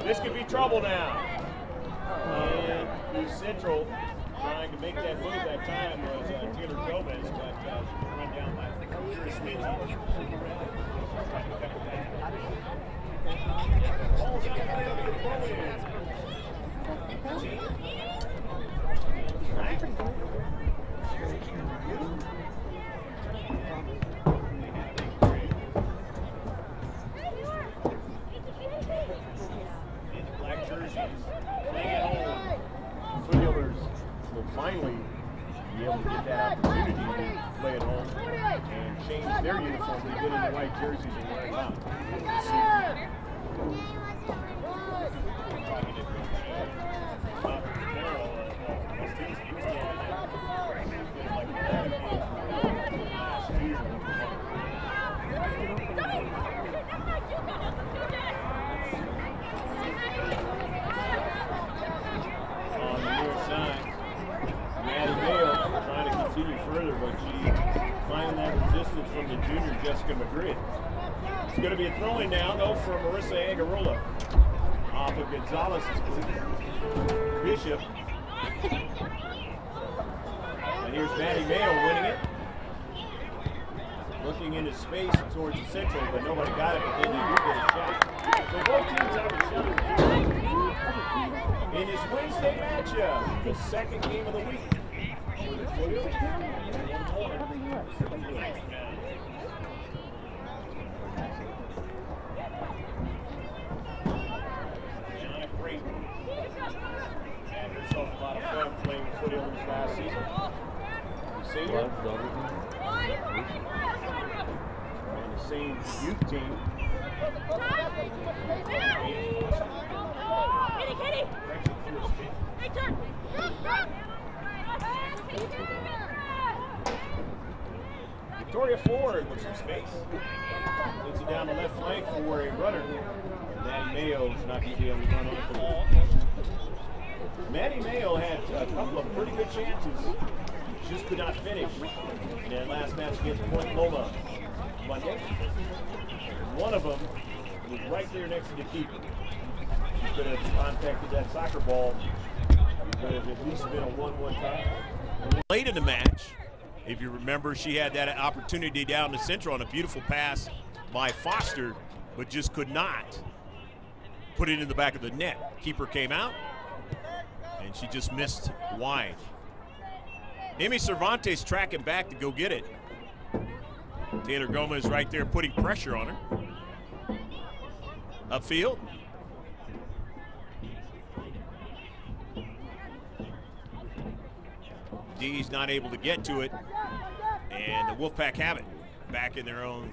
This could be trouble now. And Central trying to make that move that time was Taylor Gomez, but run down by Juris Minji. Ball's out by the throw-in. Black jerseys playing at home. Foothillers will finally be able to get that opportunity to play at home and change their uniform to get in the white jerseys and wear them out. On the near side, Maddie Bale trying to continue further, but she finding that resistance from the junior Jessica Madrid. It's going to be a throw-in now, though, for Marissa Agarola off of Gonzalez's Bishop. And here's Maddie Bale winning it. Looking into space towards the Central, but nobody got it, but then you do get a shot. So both teams have a shot in this Wednesday matchup, the second game of the week. Cedar. On the same youth team. Victoria Ford with some space. Takes it down the left flank for a runner. Maddie Mayo's not going to be able to run on the ball. Maddie Mayo had a couple of pretty good chances. Just could not finish in that last match against Point Loma Monday. One of them was right there next to the keeper. She could have contacted that soccer ball. It could have at least been a 1-1 tie. Late in the match, if you remember, she had that opportunity down the central on a beautiful pass by Foster, but just could not put it in the back of the net. Keeper came out, and she just missed wide. Amy Cervantes tracking back to go get it. Taylor Gomez right there putting pressure on her. Upfield. D's not able to get to it, and the Wolfpack have it back in their own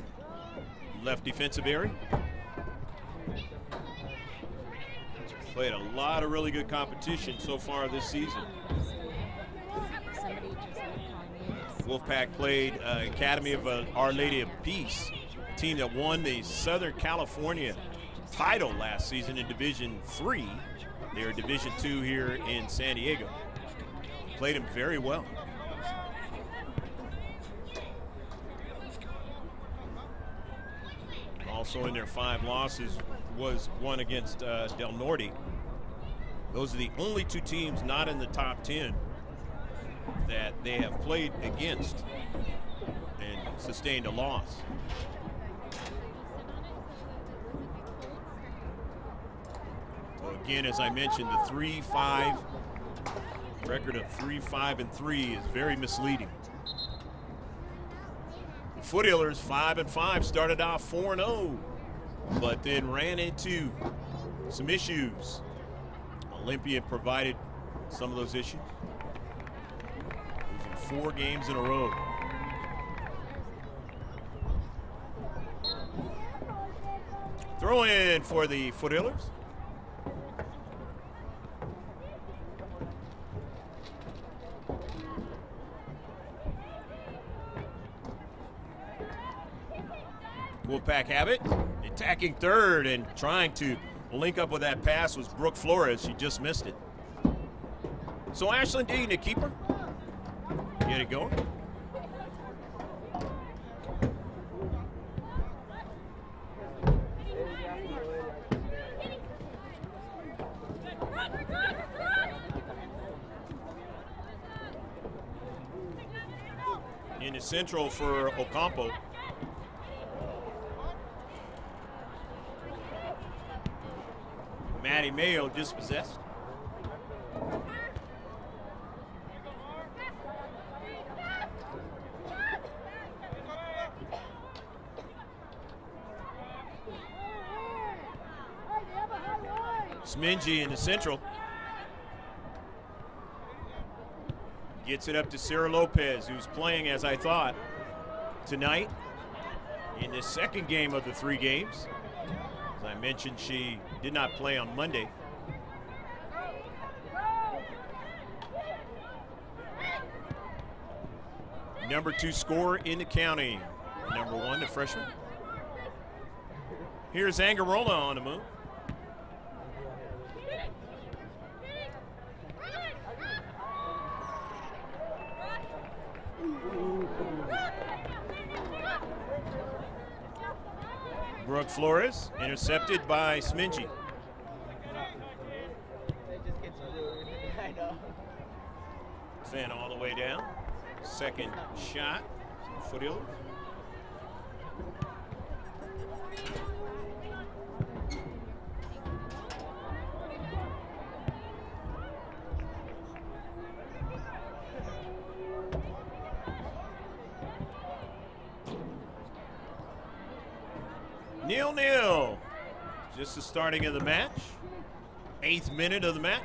left defensive area. Played a lot of really good competition so far this season. Wolfpack played Academy of Our Lady of Peace, team that won the Southern California title last season in Division III. They are Division II here in San Diego. Played them very well. Also in their 5 losses was one against Del Norte. Those are the only 2 teams not in the top 10 that they have played against and sustained a loss. So again, as I mentioned, the 3-5 record of 3-5-3 is very misleading. The Foothillers 5-5 started off 4-0, but then ran into some issues. Olympia provided some of those issues. Losing 4 games in a row. Throw in for the Foothillers. Wolfpack have it, attacking third and trying to link up with that pass was Brooke Flores. She just missed it. So Ashlyn Dean, the keeper, get it going. In the central for Ocampo. Maddie Mayo dispossessed. Smingy in the central. Gets it up to Sarah Lopez, who's playing, as I thought, tonight in the second game of the 3 games. As I mentioned, she did not play on Monday. Number 2 scorer in the county. Number 1, the freshman. Here's Angarola on the move. Brooke Flores intercepted by Smingy. Fan all the way down. Second shot. Foothillers. Nil-nil. Just the starting of the match. 8th minute of the match.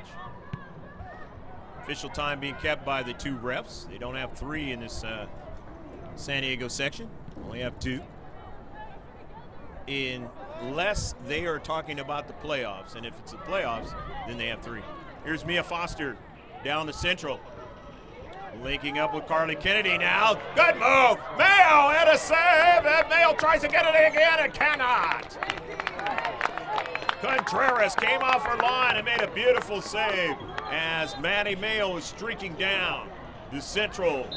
Official time being kept by the 2 refs. They don't have 3 in this San Diego section. Only have 2. Unless they are talking about the playoffs. And if it's the playoffs, then they have 3. Here's Mia Foster down the central. Linking up with Carly Kennedy now. Good move. Mayo and a save. And Mayo tries to get it again and cannot. Contreras came off her line and made a beautiful save as Maddie Mayo is streaking down the central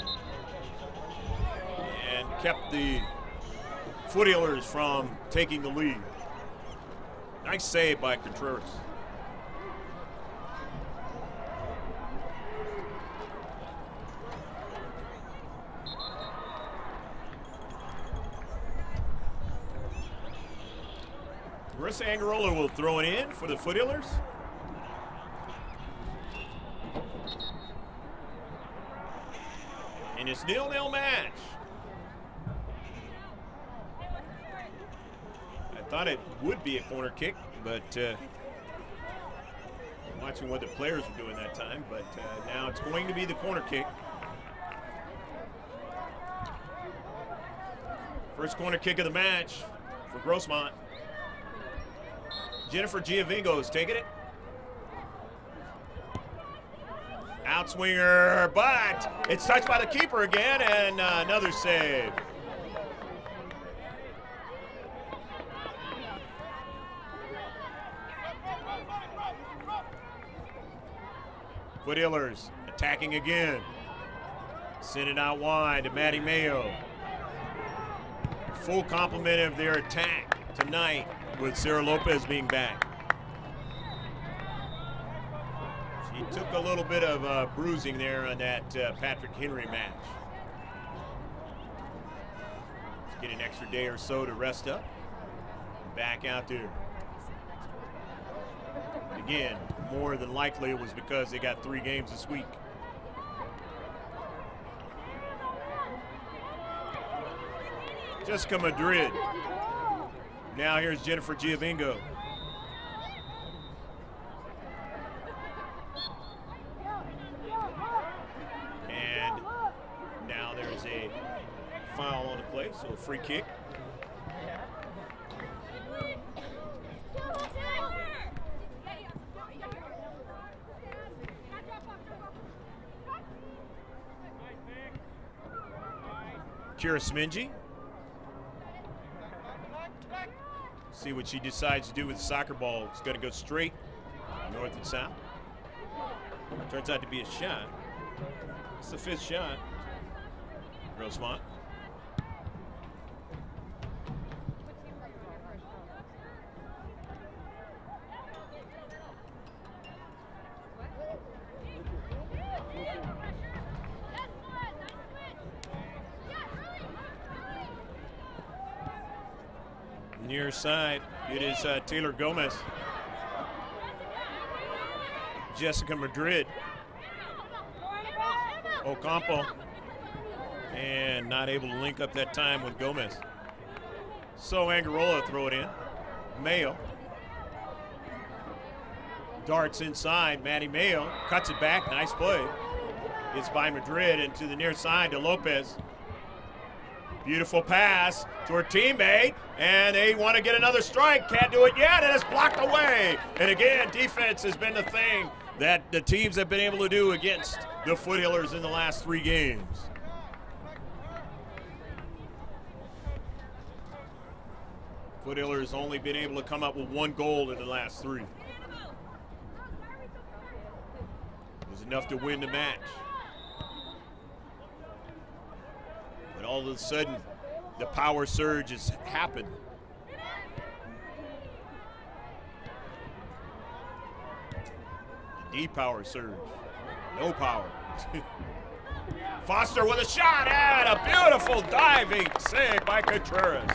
and kept the Foothillers from taking the lead. Nice save by Contreras. Marissa Angarola will throw it in for the Foothillers. And it's 0-0 match. I thought it would be a corner kick, but watching what the players were doing that time, but now it's going to be the corner kick. First corner kick of the match for Grossmont. Jennifer Giovingo is taking it. Outswinger, but it's touched by the keeper again, and another save. Foothillers attacking again. Send it out wide to Maddie Mayo. Full complement of their attack tonight with Sarah Lopez being back. She took a little bit of bruising there on that Patrick Henry match. Let's get an extra day or so to rest up. Back out there. Again, more than likely it was because they got 3 games this week. Jessica Madrid. Now here's Jennifer Giovingo. And now there's a foul on the play, so a free kick. Kira Smingy. See what she decides to do with the soccer ball. It's going to go straight north and south. Turns out to be a shot. It's the 5th shot. Grossmont. Near side, it is Taylor Gomez. Jessica Madrid. Ocampo. And not able to link up that time with Gomez. So Angarola throw it in. Mayo. Darts inside, Maddie Mayo. Cuts it back, nice play. It's by Madrid and to the near side to Lopez. Beautiful pass to her teammate, and they want to get another strike. Can't do it yet, and it's blocked away. And again, defense has been the thing that the teams have been able to do against the Foothillers in the last 3 games. Foothillers only been able to come up with 1 goal in the last 3. It was enough to win the match. But all of a sudden, the power surge has happened. The D-power surge. No power. Foster with a shot, and a beautiful diving save by Contreras.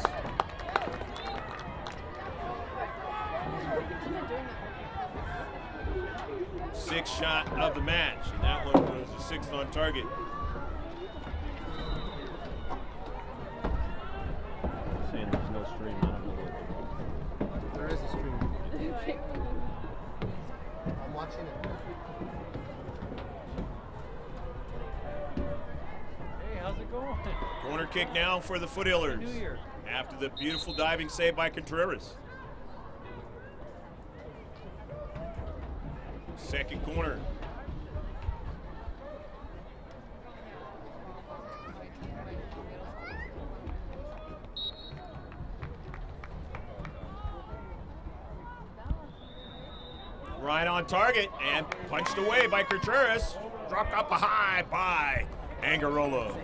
Sixth shot of the match, and that one was the 6th on target. Saying there's no stream, I don't know what. There is a stream. I'm watching it. Corner kick now for the Foothillers after the beautiful diving save by Contreras. Second corner. Right on target and punched away by Contreras. Dropped up high by Angarola.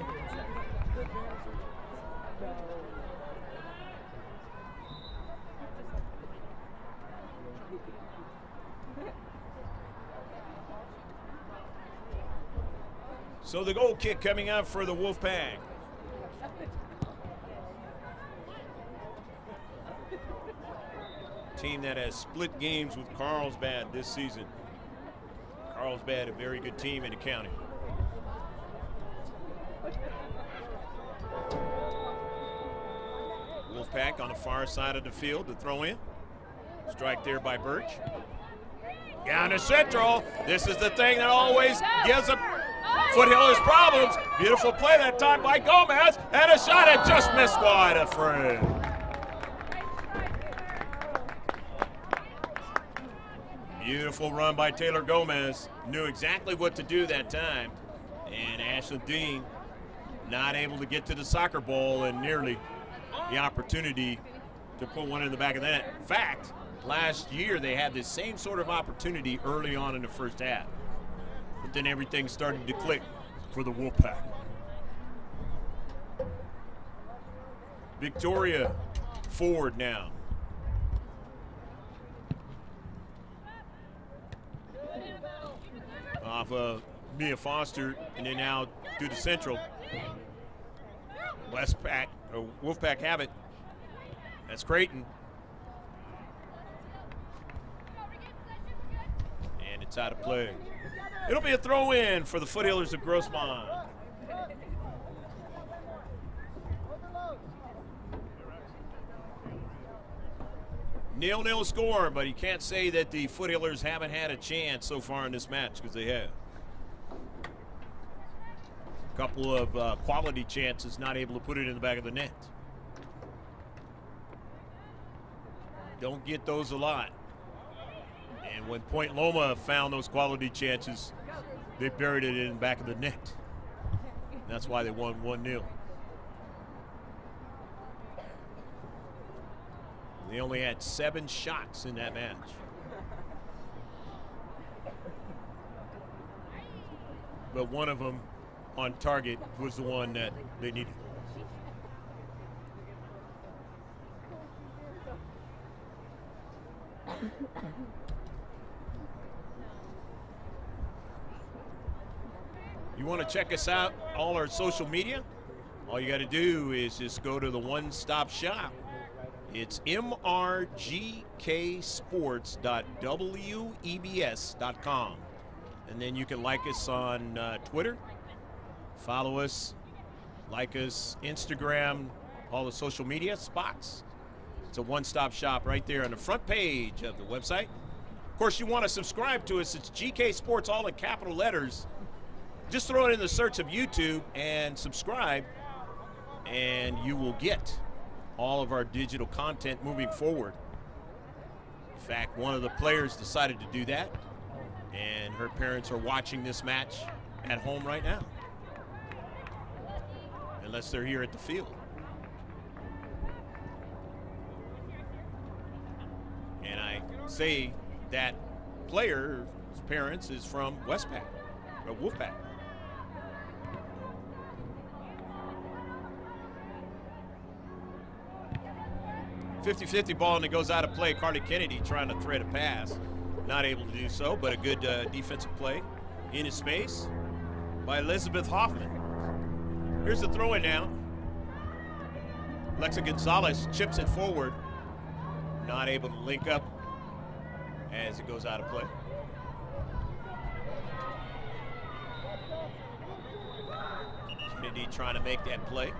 So the goal kick coming up for the Wolfpack. Team that has split games with Carlsbad this season. Carlsbad, a very good team in the county. Wolfpack on the far side of the field to throw in. Strike there by Birch. Down to Central. This is the thing that always gives them Foothillers problems. Beautiful play that time by Gomez, and a shot that just missed wide of frame. Beautiful run by Taylor Gomez. Knew exactly what to do that time. And Ashland Dean not able to get to the soccer ball and nearly the opportunity to put one in the back of the net. In fact, last year they had this same sort of opportunity early on in the first half. But then everything started to click for the Wolfpack. Victoria forward now. Off of Mia Foster, and then now to the Central. Wolfpack have it. That's Creighton. And it's out of play. It'll be a throw-in for the Foothillers of Grossmont. Nil-nil score, but you can't say that the Foothillers haven't had a chance so far in this match, because they have. A couple of quality chances, not able to put it in the back of the net. Don't get those a lot. And when Point Loma found those quality chances, they buried it in the back of the net. That's why they won 1-0. They only had 7 shots in that match. But one of them on target was the one that they needed. You want to check us out, all our social media? All you got to do is just go to the one-stop shop. It's mrgksports.webs.com. And then you can like us on Twitter, follow us, like us, Instagram, all the social media spots. It's a one-stop shop right there on the front page of the website. Of course, you want to subscribe to us. It's GK Sports, all in capital letters. Just throw it in the search of YouTube and subscribe, and you will get all of our digital content moving forward. In fact, one of the players decided to do that, and her parents are watching this match at home right now, unless they're here at the field. And I say that player's parents is from Westpack, or Wolfpack. .50-50 ball, and it goes out of play. Carly Kennedy trying to thread a pass. Not able to do so, but a good defensive play in his space by Elizabeth Hoffman. Here's the throw-in now. Alexa Gonzalez chips it forward. Not able to link up as it goes out of play. Kennedy trying to make that play.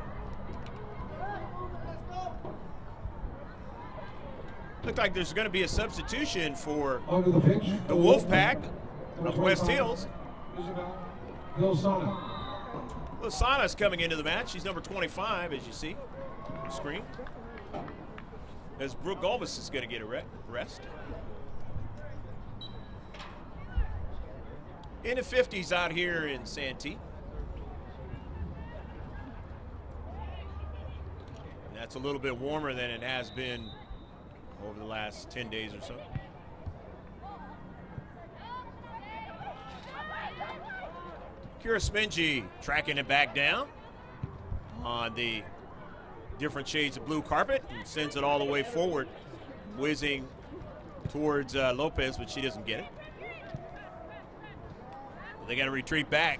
Looked like there's going to be a substitution for the Wolfpack of West Hills. A Lozano's coming into the match. She's number 25, as you see on the screen. As Brooke Golbus is going to get a rest. In the 50s out here in Santee. And that's a little bit warmer than it has been over the last 10 days or so. Kira Smingy tracking it back down on the different shades of blue carpet and sends it all the way forward, whizzing towards Lopez, but she doesn't get it. They got to retreat back,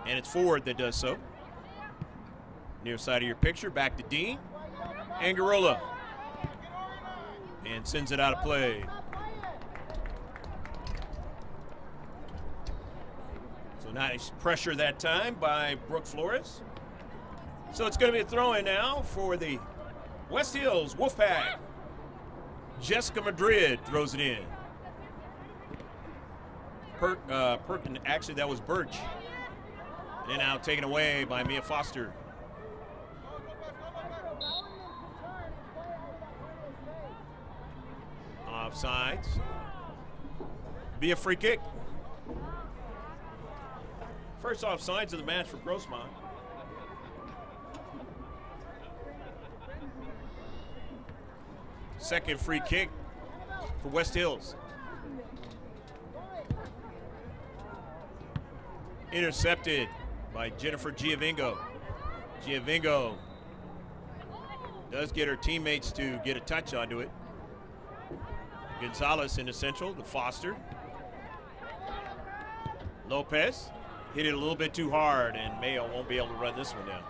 and it's Ford that does so. Near side of your picture, back to Dean. Angarola. And sends it out of play. So nice pressure that time by Brooke Flores. So it's going to be a throw-in now for the West Hills Wolfpack. Jessica Madrid throws it in. Perkin, actually that was Birch. And now taken away by Mia Foster. Offsides. Be a free kick. First offsides of the match for Grossmont. Second free kick for West Hills. Intercepted by Jennifer Giovingo. Giovingo does get her teammates to get a touch onto it. Gonzalez in the central to Foster. Lopez hit it a little bit too hard, and Mayo won't be able to run this one down.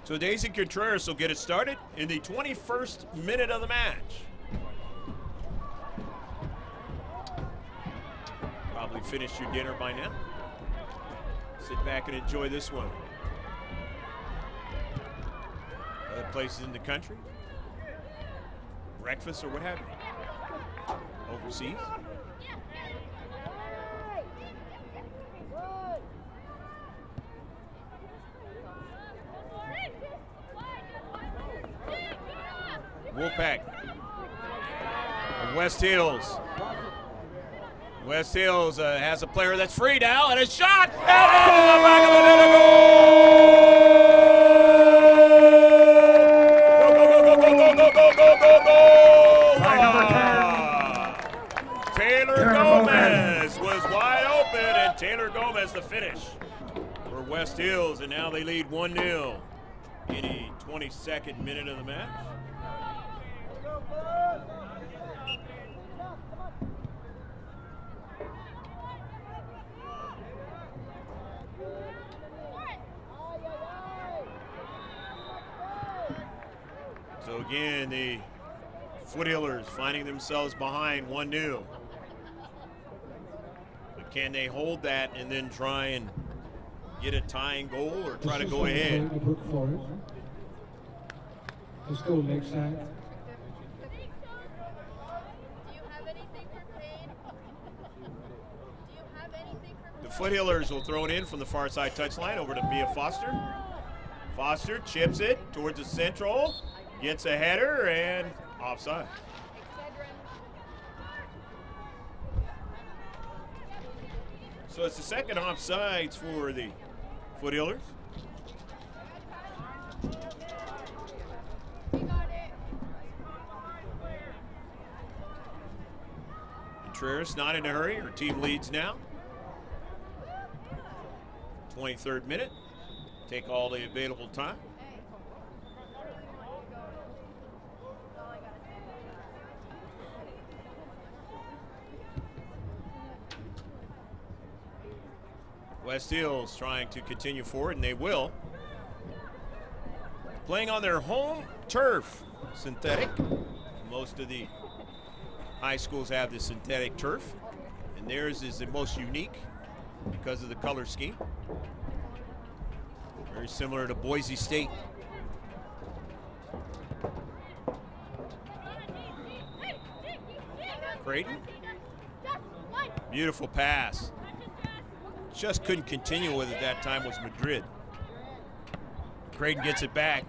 So Daisy Contreras will get it started in the 21st minute of the match. Probably finished your dinner by now. Sit back and enjoy this one. Other places in the country, breakfast or what have you, overseas. Wolfpack. West Hills. West Hills has a player that's free now, and a shot, and into the back of the net, a goal! Taylor Gomez was wide open, and Taylor Gomez the finish for West Hills, and now they lead 1-0 in the 22nd minute of the match. So again, the Foothillers finding themselves behind 1-0. But can they hold that and then try and get a tying goal or try to go ahead? Let's go next side. The Foothillers will throw it in from the far side touchline over to Mia Foster. Foster chips it towards the central. Gets a header and offside. So it's the second offsides for the Foothillers. Contreras not in a hurry. Her team leads now. 23rd minute. Take all the available time. West Hills trying to continue forward, and they will. Playing on their home turf, synthetic. Most of the high schools have the synthetic turf, and theirs is the most unique because of the color scheme. Very similar to Boise State. Creighton. Beautiful pass. Just couldn't continue with it that time was Madrid. Creighton gets it back.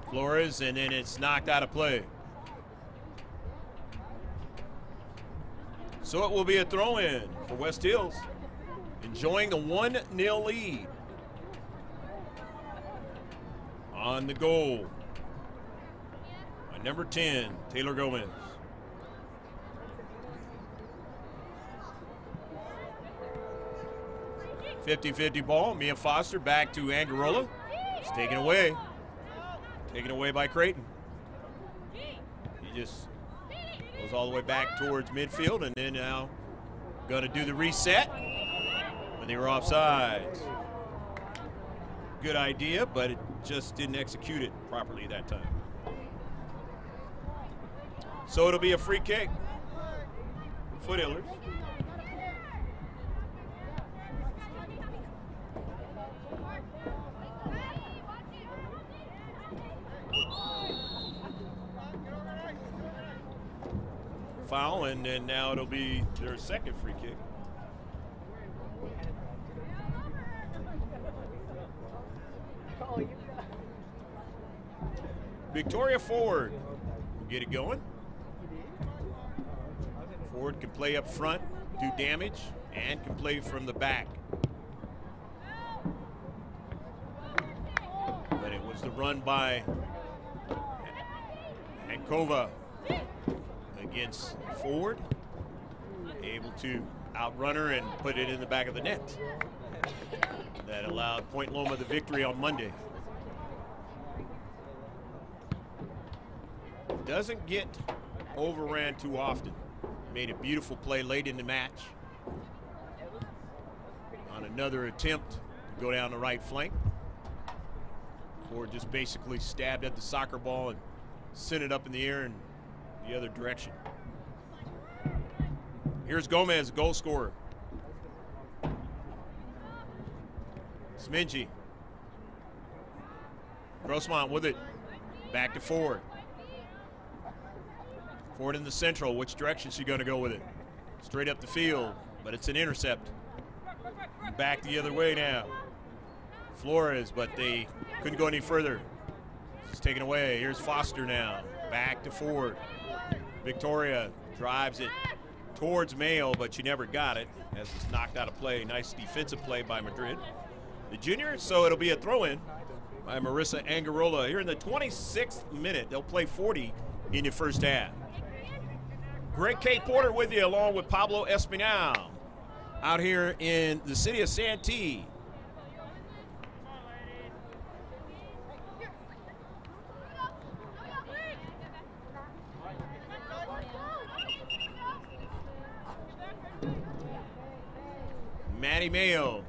Flores, and then it's knocked out of play. So it will be a throw-in for West Hills, enjoying the 1-0 lead. On the goal, by number 10, Taylor Gomez. .50 ball. Mia Foster back to Angarola. It's taken away. Taken away by Creighton. He just goes all the way back towards midfield, and then now going to do the reset when they were offsides. Good idea, but it just didn't execute it properly that time. So it'll be a free kick. Foothillers. Foul, and then now it'll be their second free kick. Victoria Ford will get it going. Ford can play up front, do damage, and can play from the back. But it was the run by Ankova against Ford, able to outrun her and put it in the back of the net. That allowed Point Loma the victory on Monday. Doesn't get overran too often. Made a beautiful play late in the match on another attempt to go down the right flank. Ford just basically stabbed at the soccer ball and sent it up in the air and the other direction. Here's Gomez, goal scorer. Smingy. Grossmont with it. Back to Ford. Ford in the central. Which direction is she going to go with it? Straight up the field, but it's an intercept. Back the other way now. Flores, but they couldn't go any further. It's taken away. Here's Foster now. Back to Ford. Victoria drives it towards Mayo, but she never got it as it's knocked out of play. Nice defensive play by Madrid, the junior. So it'll be a throw-in by Marissa Angarola here in the 26th minute. They'll play 40 in the first half. Greg K. Porter with you along with Pablo Espinal out here in the city of Santee. Maddie Mayo.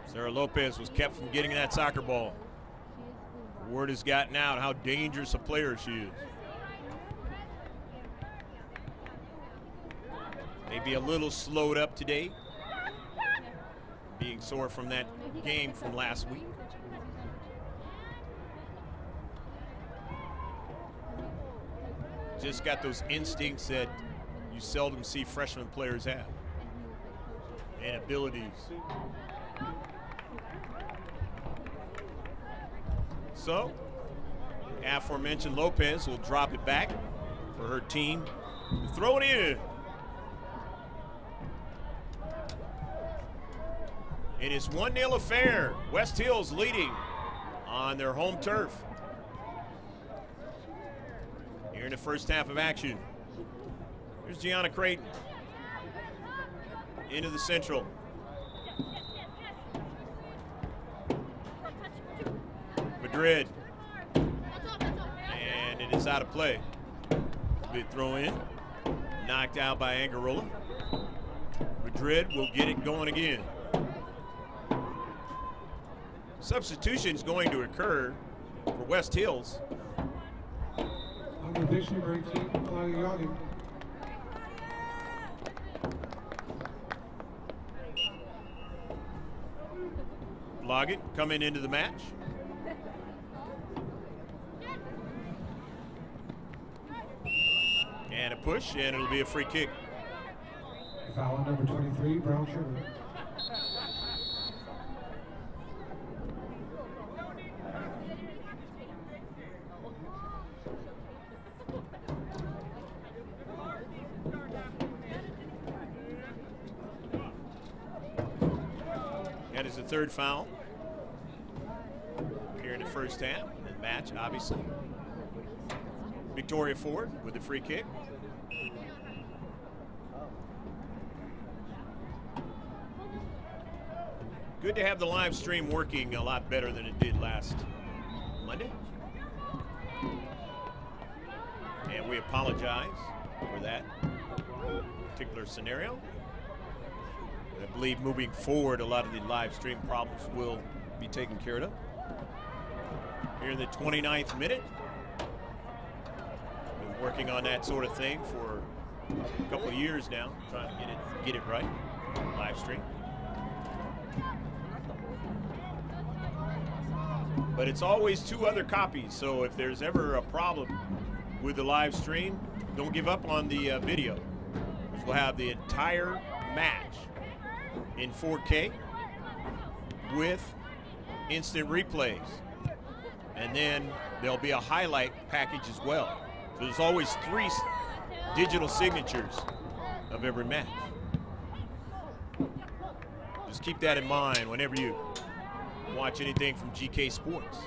Sarah Lopez was kept from getting that soccer ball. Word has gotten out how dangerous a player she is. Maybe a little slowed up today, being sore from that game from last week. Just got those instincts that you seldom see freshman players have, and abilities. So, aforementioned Lopez will drop it back for her team to throw it in. It is 1-0 affair. West Hills leading on their home turf here in the first half of action. Here's Gianna Creighton into the central. Madrid, and it is out of play. Big throw in, knocked out by Angarola. Madrid will get it going again. Substitution is going to occur for West Hills. Loggett coming into the match. push, and it'll be a free kick. Foul on number 23, Brown Sugar. That is the third foul here in the first half. And match, obviously. Victoria Ford with the free kick. Good to have the live stream working a lot better than it did last Monday. And we apologize for that particular scenario. I believe moving forward, a lot of the live stream problems will be taken care of. Here in the 29th minute. Been working on that sort of thing for a couple of years now, trying to get it right. Live stream. But it's always two other copies, so if there's ever a problem with the live stream, don't give up on the video. We'll have the entire match in 4K with instant replays. And then there'll be a highlight package as well. So there's always 3 digital signatures of every match. Just keep that in mind whenever you watch anything from GK Sports.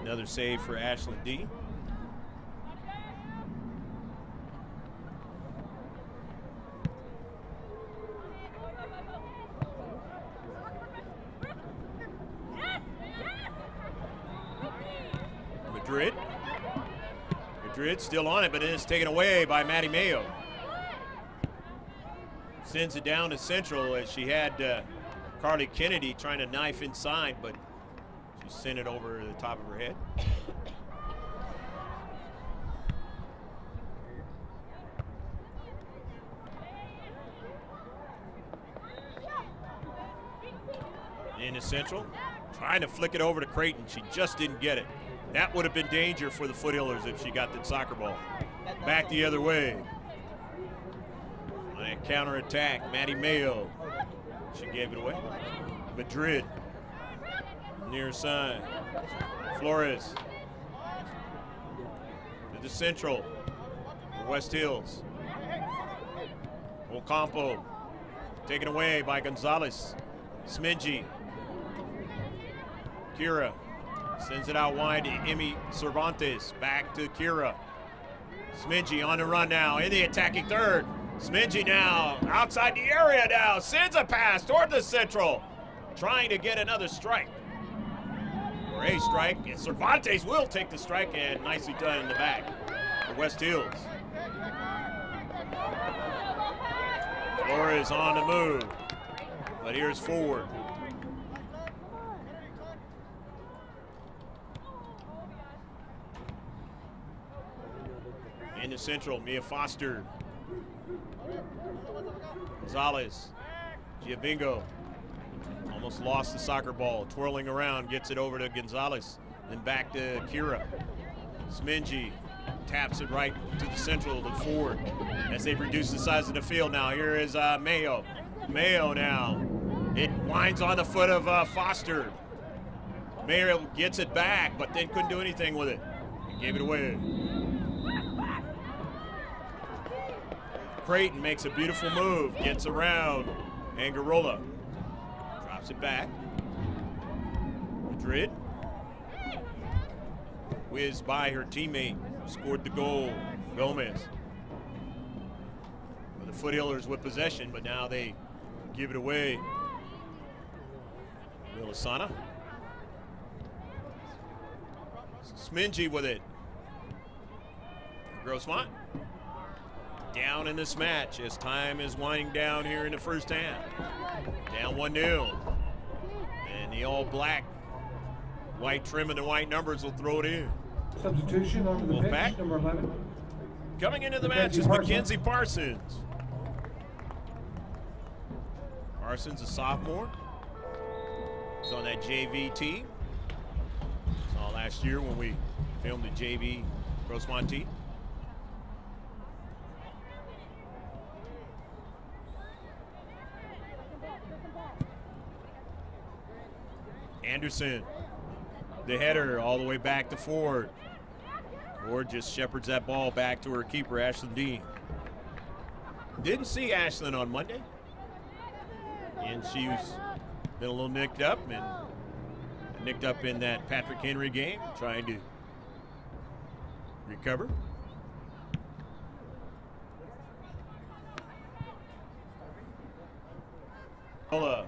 Another save for Ashland D. Madrid still on it, but it is taken away by Maddie Mayo. Sends it down to Central as she had Carly Kennedy trying to knife inside, but she sent it over the top of her head. Into Central, trying to flick it over to Creighton. She just didn't get it. That would have been danger for the Foothillers if she got that soccer ball. Back the other way. On a counterattack, Maddie Mayo. She gave it away. Madrid. Near side. Flores. To the Central. West Hills. Ocampo. Taken away by Gonzalez. Smingy. Kira sends it out wide to Emmy Cervantes. Back to Kira. Smingy on the run now in the attacking third. Smingy now outside the area now. Sends a pass toward the Central. Trying to get another strike. Or a strike. And Cervantes will take the strike, and nicely done in the back for West Hills. Flores on the move. But here's Ford. In the Central, Mia Foster. Gonzalez. Giavingo. Almost lost the soccer ball. Twirling around, gets it over to Gonzalez. Then back to Kira. Smingy taps it right to the Central to Ford as they've reduced the size of the field now. Here is Mayo. Mayo now. It winds on the foot of Foster. Mayo gets it back, but then couldn't do anything with it. He gave it away. Creighton makes a beautiful move, gets around Angarola. Drops it back. Madrid. Whizzed by her teammate, scored the goal, Gomez. Well, the Foothillers with possession, but now they give it away. Willisana. Smingy with it. Grossmont. Down in this match as time is winding down here in the first half. Down 1-0. And the all black, white trim and the white numbers will throw it in. Substitution onto the Wolfpack. pitch, number 11. Coming into the match is Mackenzie Parsons. Parsons, a sophomore. He's on that JV team. Saw last year when we filmed the JV Grossmont team. Anderson, the header all the way back to Ford. Ford just shepherds that ball back to her keeper, Ashlyn Dean. Didn't see Ashlyn on Monday. And she was been a little nicked up in that Patrick Henry game, trying to recover. From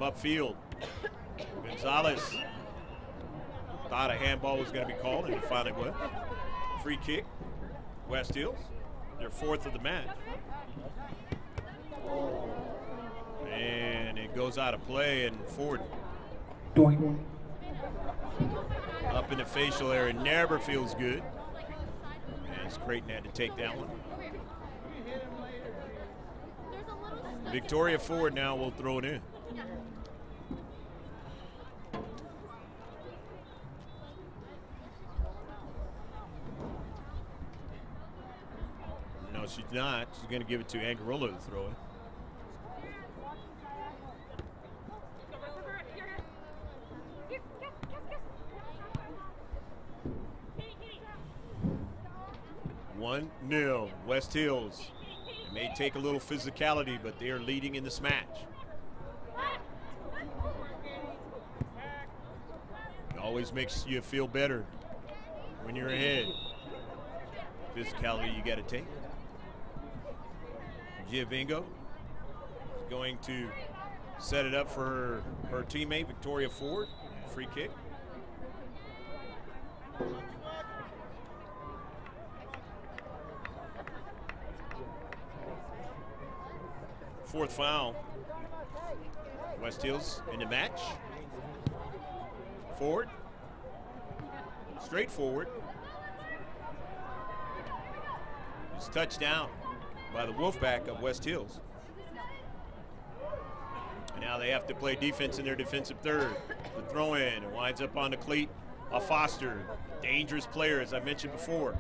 upfield, Gonzalez thought a handball was going to be called, and it finally was. Free kick, West Hills, their 4th of the match. And it goes out of play, and Ford up in the facial area, never feels good. As Creighton had to take that one. Victoria Ford now will throw it in. No, she's not. She's going to give it to Angarola to throw it. One 0 West Hills. It may take a little physicality, but they are leading in this match. It always makes you feel better when you're ahead. Physicality you got to take. Giovingo is going to set it up for her teammate, Victoria Ford. Free kick. Fourth foul. West Hills in the match. Forward. Straight forward. It's touched down by the Wolfpack of West Hills. And now they have to play defense in their defensive third. The throw in, it winds up on the cleat of Foster. Dangerous player, as I mentioned before.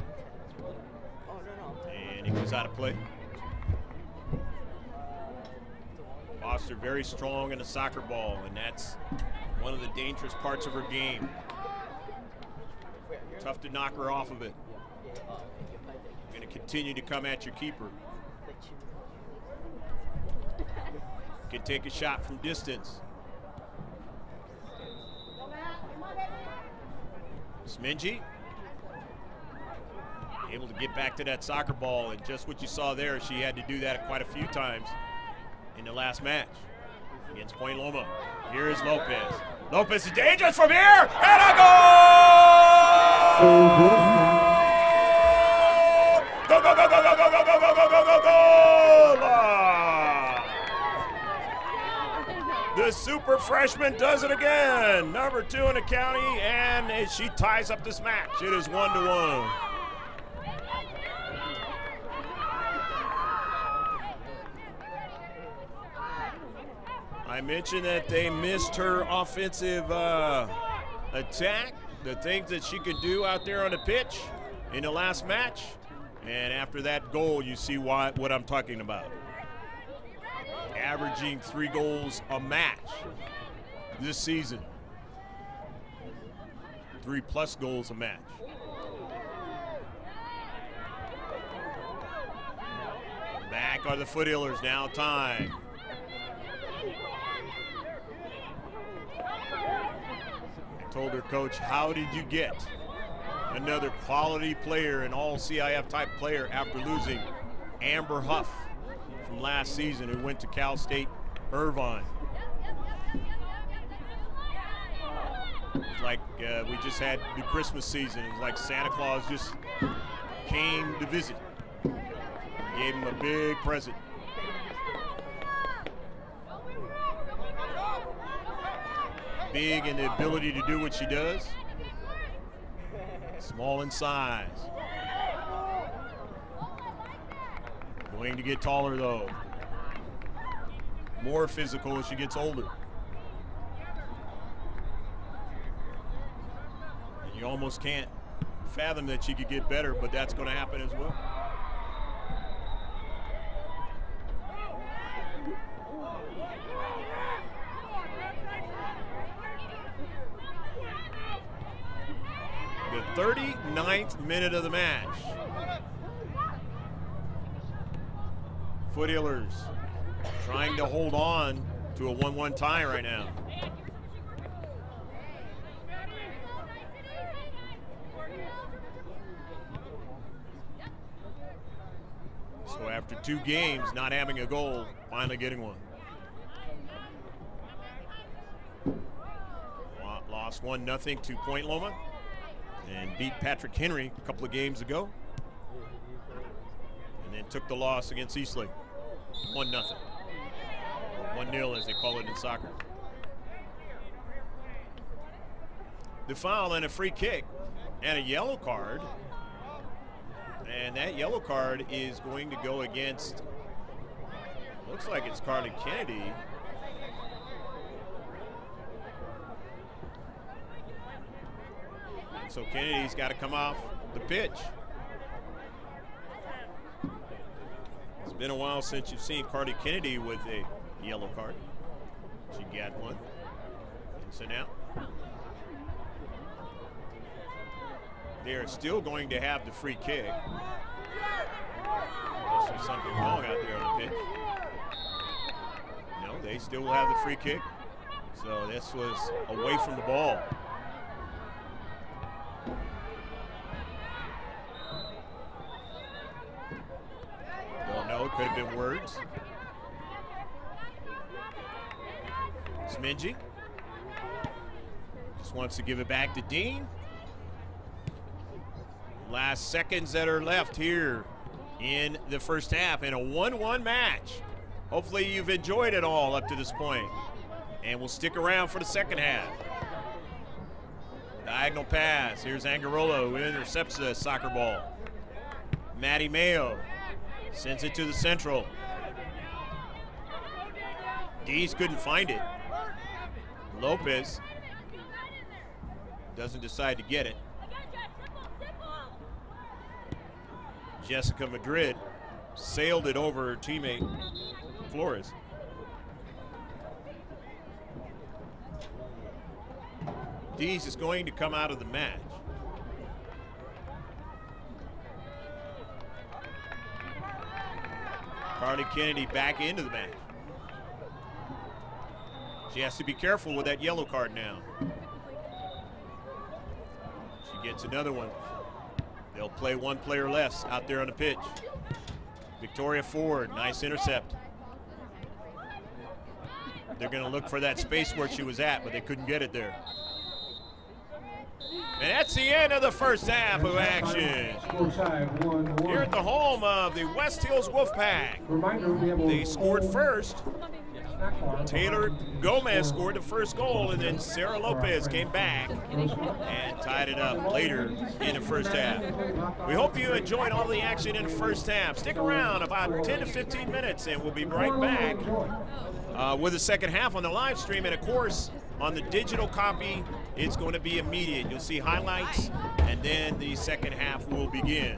And he goes out of play. Foster very strong in the soccer ball, and that's one of the dangerous parts of her game. Tough to knock her off of it. You're going to continue to come at your keeper. Can take a shot from distance. Smingy able to get back to that soccer ball, and just what you saw there, she had to do that quite a few times in the last match against Point Loma. Here is Lopez. Lopez is dangerous from here, and a goal! Go, go, go, go, go, go, go, go, go, go, go, go, go! The super freshman does it again. Number 2 in the county, and she ties up this match. It is 1-1. I mentioned that they missed her offensive attack, the things that she could do out there on the pitch in the last match. And after that goal, you see what I'm talking about. Averaging 3 goals a match this season. 3+ goals a match. Back are the Foothillers, now time. Told her coach, how did you get another quality player, an all CIF type player, after losing Amber Huff from last season, who went to Cal State Irvine? It's like we just had the Christmas season. It was like Santa Claus just came to visit, gave him a big present. Big in the ability to do what she does. Small in size. Going to get taller though. More physical as she gets older. You almost can't fathom that she could get better, but that's going to happen as well. The 39th minute of the match. Foothillers trying to hold on to a 1-1 tie right now. So after 2 games not having a goal, finally getting one. Lost 1-0 to Point Loma and beat Patrick Henry a couple of games ago. And then took the loss against Eastlake, 1-0. 1-0 as they call it in soccer. The foul and a free kick and a yellow card. And that yellow card is going to go against, looks like it's Carly Kennedy. And so Kennedy's got to come off the pitch. It's been a while since you've seen Carly Kennedy with a yellow card. She got one. And so now they are still going to have the free kick. Unless there's something wrong out there on the pitch. No, they still will have the free kick. So this was away from the ball. Don't know, it could have been words. Smingy just wants to give it back to Dean. Last seconds that are left here in the first half in a 1-1 match. Hopefully you've enjoyed it all up to this point, and we'll stick around for the second half. Diagonal pass. Here's Angarolo, who intercepts the soccer ball. Maddie Mayo sends it to the central. Dees couldn't find it. Lopez doesn't decide to get it. Jessica Madrid sailed it over her teammate Flores. Dees is going to come out of the match. Carly Kennedy back into the match. She has to be careful with that yellow card now. She gets another one. They'll play one player less out there on the pitch. Victoria Ford, nice intercept. They're going to look for that space where she was at, but they couldn't get it there. And that's the end of the first half of action. Here at the home of the West Hills Wolfpack. They scored first. Taylor Gomez scored the first goal, and then Sarah Lopez came back and tied it up later in the first half. We hope you enjoyed all the action in the first half. Stick around about 10 to 15 minutes, and we'll be right back with the second half on the live stream. And, of course, on the digital copy, it's going to be immediate. You'll see highlights, and then the second half will begin.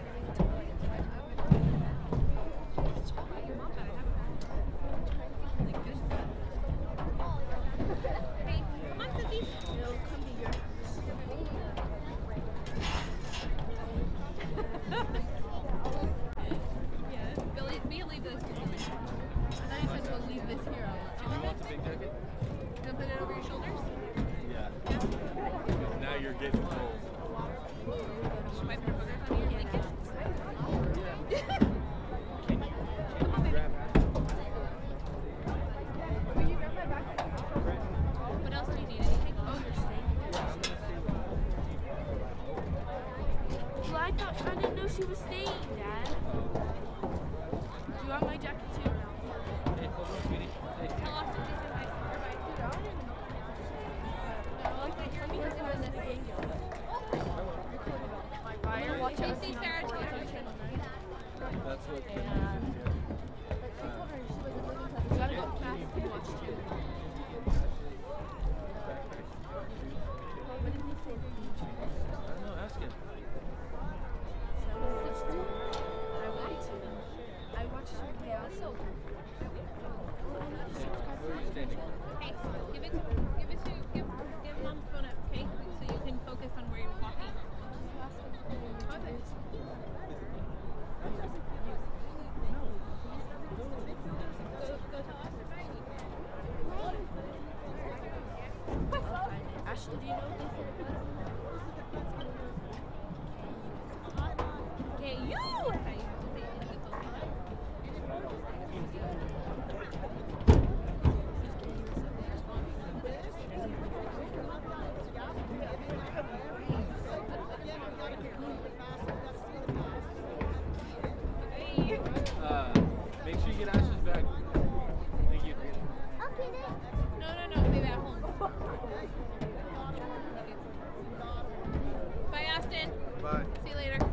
Justin. Bye. See you later.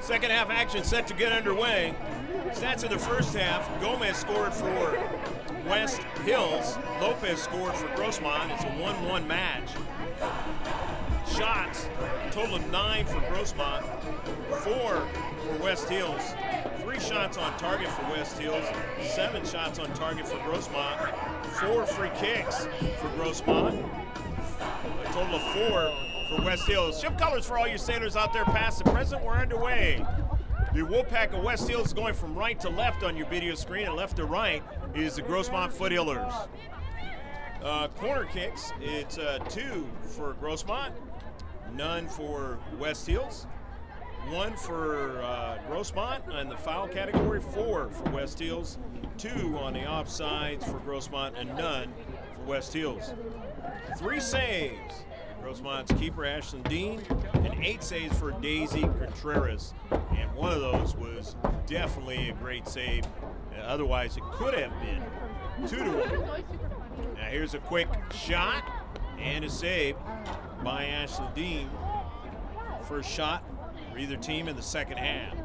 Second half action set to get underway. Stats in the first half, Gomez scored for West Hills. Lopez scored for Grossmont. It's a 1-1 match. Shots, a total of 9 for Grossmont, 4 for West Hills. 3 shots on target for West Hills, 7 shots on target for Grossmont, 4 free kicks for Grossmont, a total of 4 for West Hills. Ship colors for all you sailors out there past and present. We're underway. The Wolfpack of West Hills going from right to left on your video screen, and left to right is the Grossmont Foothillers. Corner kicks, it's 2 for Grossmont, none for West Hills. 1 for Grossmont in the foul category, 4 for West Hills, 2 on the offsides for Grossmont, and none for West Hills. 3 saves, Grossmont's keeper Ashlyn Dean, and 8 saves for Daisy Contreras. And one of those was definitely a great save. Otherwise, it could have been 2-1. Now here's a quick shot and a save by Ashlyn Dean. First shot for either team in the second half.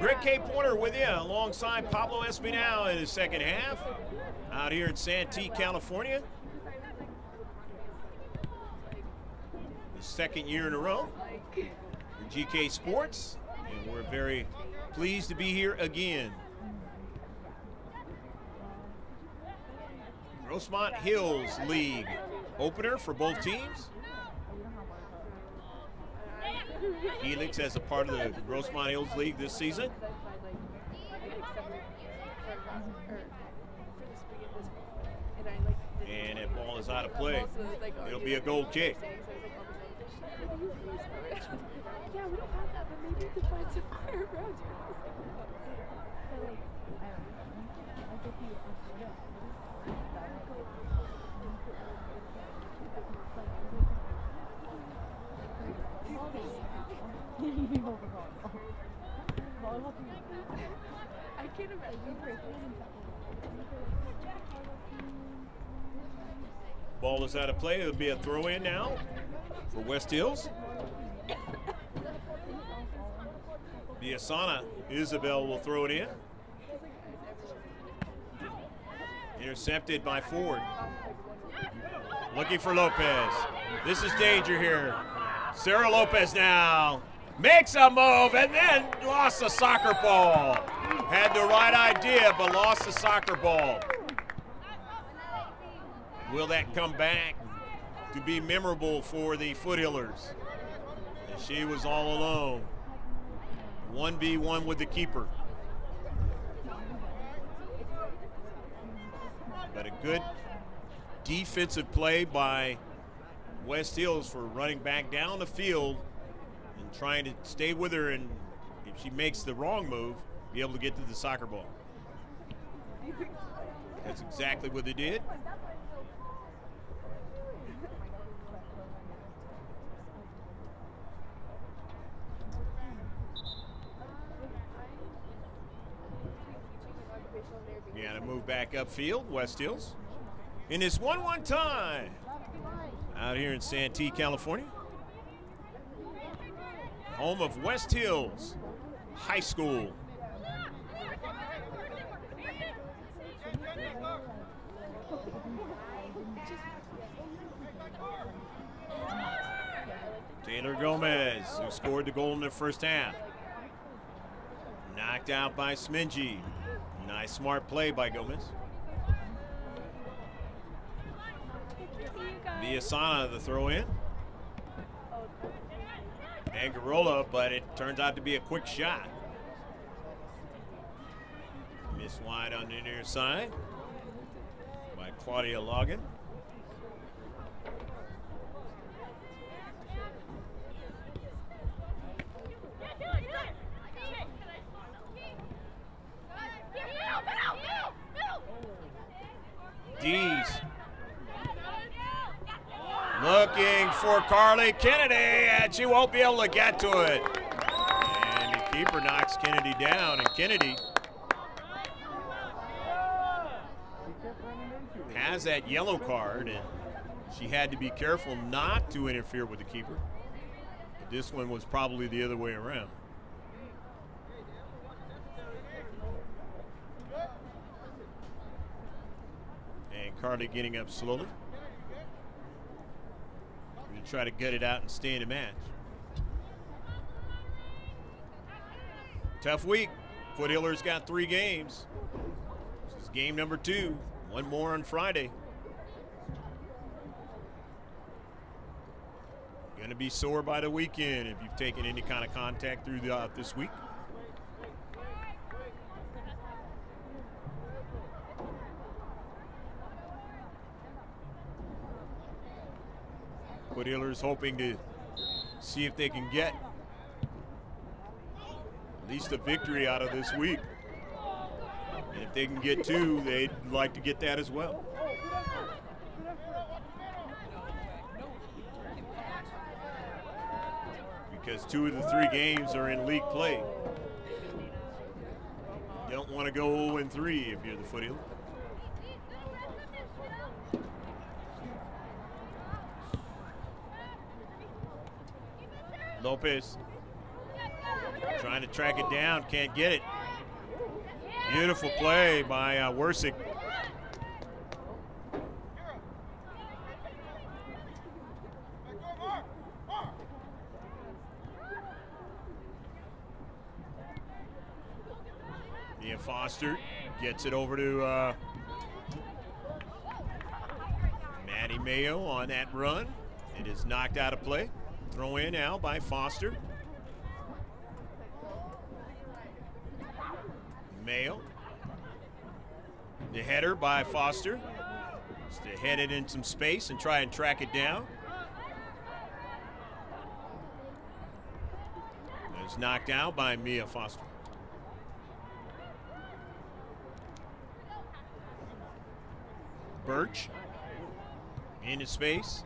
Greg K. Porter with you alongside Pablo Espinal in the second half out here in Santee, California. The second year in a row for GK Sports, and we're very pleased to be here again. Grossmont Hills League opener for both teams. Helix as a part of the Grossmont Hills League this season. And that ball is out of play. It'll be a goal kick. Yeah, we don't have that, but maybe you could find some higher roads. I can't imagine. Ball is out of play. It'll be a throw in now for West Hills. Biasana Isabel will throw it in. Intercepted by Ford. Looking for Lopez. This is danger here. Sarah Lopez now makes a move and then lost the soccer ball. Had the right idea, but lost the soccer ball. Will that come back to be memorable for the Foothillers? And she was all alone. 1v1 with the keeper. But a good defensive play by West Hills for running back down the field and trying to stay with her, and if she makes the wrong move, be able to get to the soccer ball. That's exactly what they did. Yeah, to move back upfield, West Hills. In this 1-1 tie out here in Santee, California. Home of West Hills High School. Taylor Gomez, who scored the goal in the first half. Knocked out by Smingy. Nice smart play by Gomez. Biasana the throw in. Angarola, but it turns out to be a quick shot. Miss wide on the near side by Claudia Logan. D's looking for Carly Kennedy, and she won't be able to get to it. And the keeper knocks Kennedy down, and Kennedy has that yellow card, and she had to be careful not to interfere with the keeper. This one was probably the other way around. And Carly getting up slowly. Going to try to gut it out and stay in the match. Tough week. Foothillers got 3 games. This is game number 2. One more on Friday. Going to be sore by the weekend if you've taken any kind of contact throughout this week. Foothillers hoping to see if they can get at least a victory out of this week. And if they can get 2, they'd like to get that as well. Because 2 of the 3 games are in league play. You don't want to go 0-3 if you're the Foothillers. Lopez trying to track it down, can't get it. Beautiful play by Wersick. Mia Foster gets it over to Maddie Mayo on that run. It is knocked out of play. Throw in now by Foster. Mayo. The header by Foster. Just to head it in some space and try and track it down. It's knocked out by Mia Foster. Birch into space.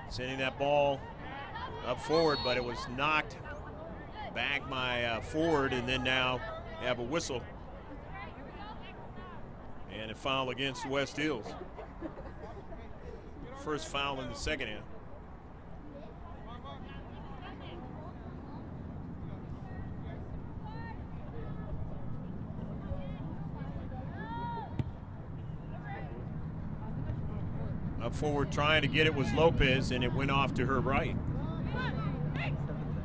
Sending that ball up forward, but it was knocked back by Ford, and then now have a whistle and a foul against West Hills. First foul in the second half. Up forward trying to get it was Lopez, and it went off to her right.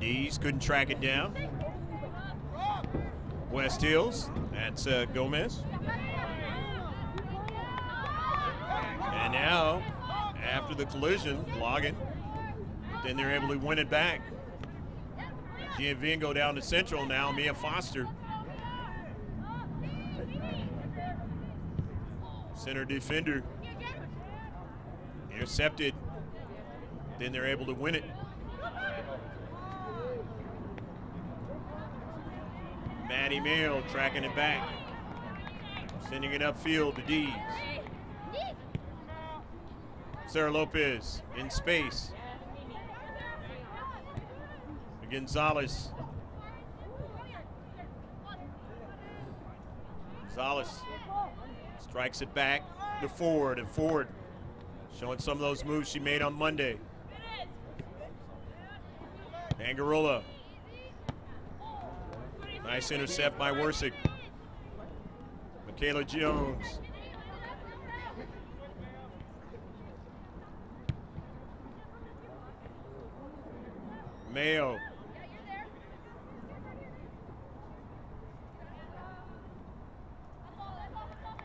Dees couldn't track it down. West Hills, that's Gomez. And now, after the collision, Logan, then they're able to win it back. Gianvingo down to central now, Mia Foster. Center defender. Intercepted, then they're able to win it. Maddie Mayo tracking it back, sending it upfield to Dees. Sarah Lopez in space. Gonzalez. Gonzalez strikes it back to Ford, and Ford showing some of those moves she made on Monday. Angarola. Nice intercept by Wersick. Michaela Jones. Mayo.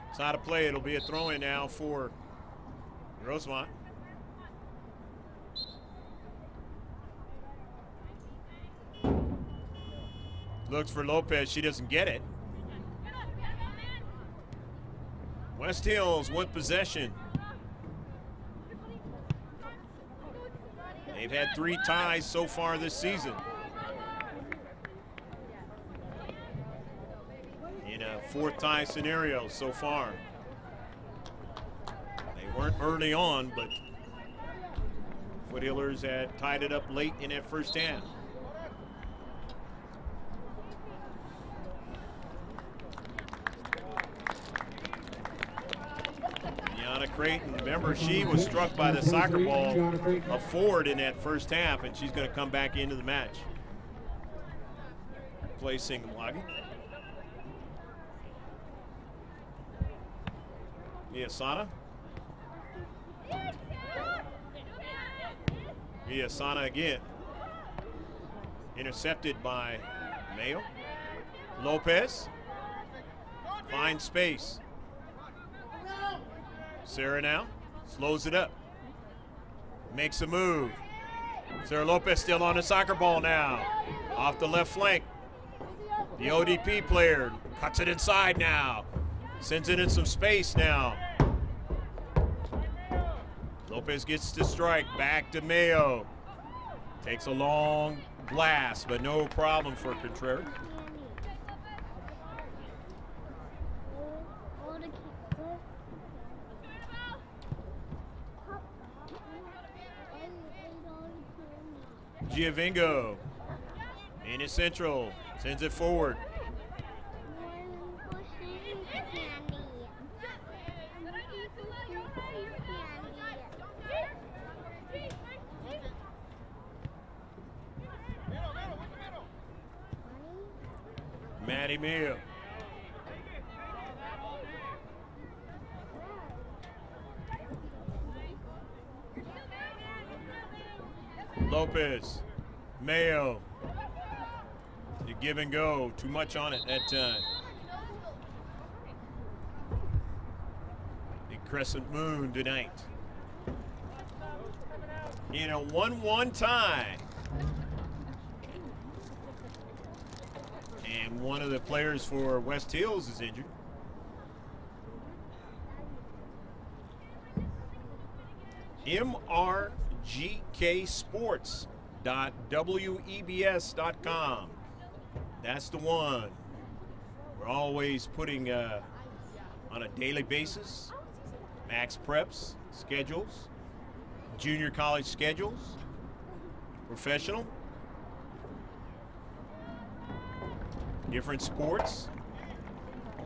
It's out of play. It'll be a throw-in now for Grossmont. Looks for Lopez. She doesn't get it. West Hills with possession. They've had 3 ties so far this season. In a 4th tie scenario so far. They weren't early on, but Foothillers had tied it up late in that first half. Creighton. Remember, she was struck by the soccer ball a forward in that first half, and she's going to come back into the match. Replacing Lagi. Viasana. Viasana again. Intercepted by Mayo. Lopez. Finds space. Sarah now slows it up. Makes a move. Sarah Lopez still on the soccer ball now. Off the left flank. The ODP player cuts it inside now. Sends it in some space now. Lopez gets to strike. Back to Mayo. Takes a long blast, but no problem for Contreras. Giovingo in his central, sends it forward. Maddie Meal. Lopez, Mayo, you give and go, too much on it that time. The crescent moon tonight. In a 1-1 tie. And one of the players for West Hills is injured. mrgksports.webs.com. That's the one. We're always putting on a daily basis max preps, schedules, junior college schedules, professional, different sports,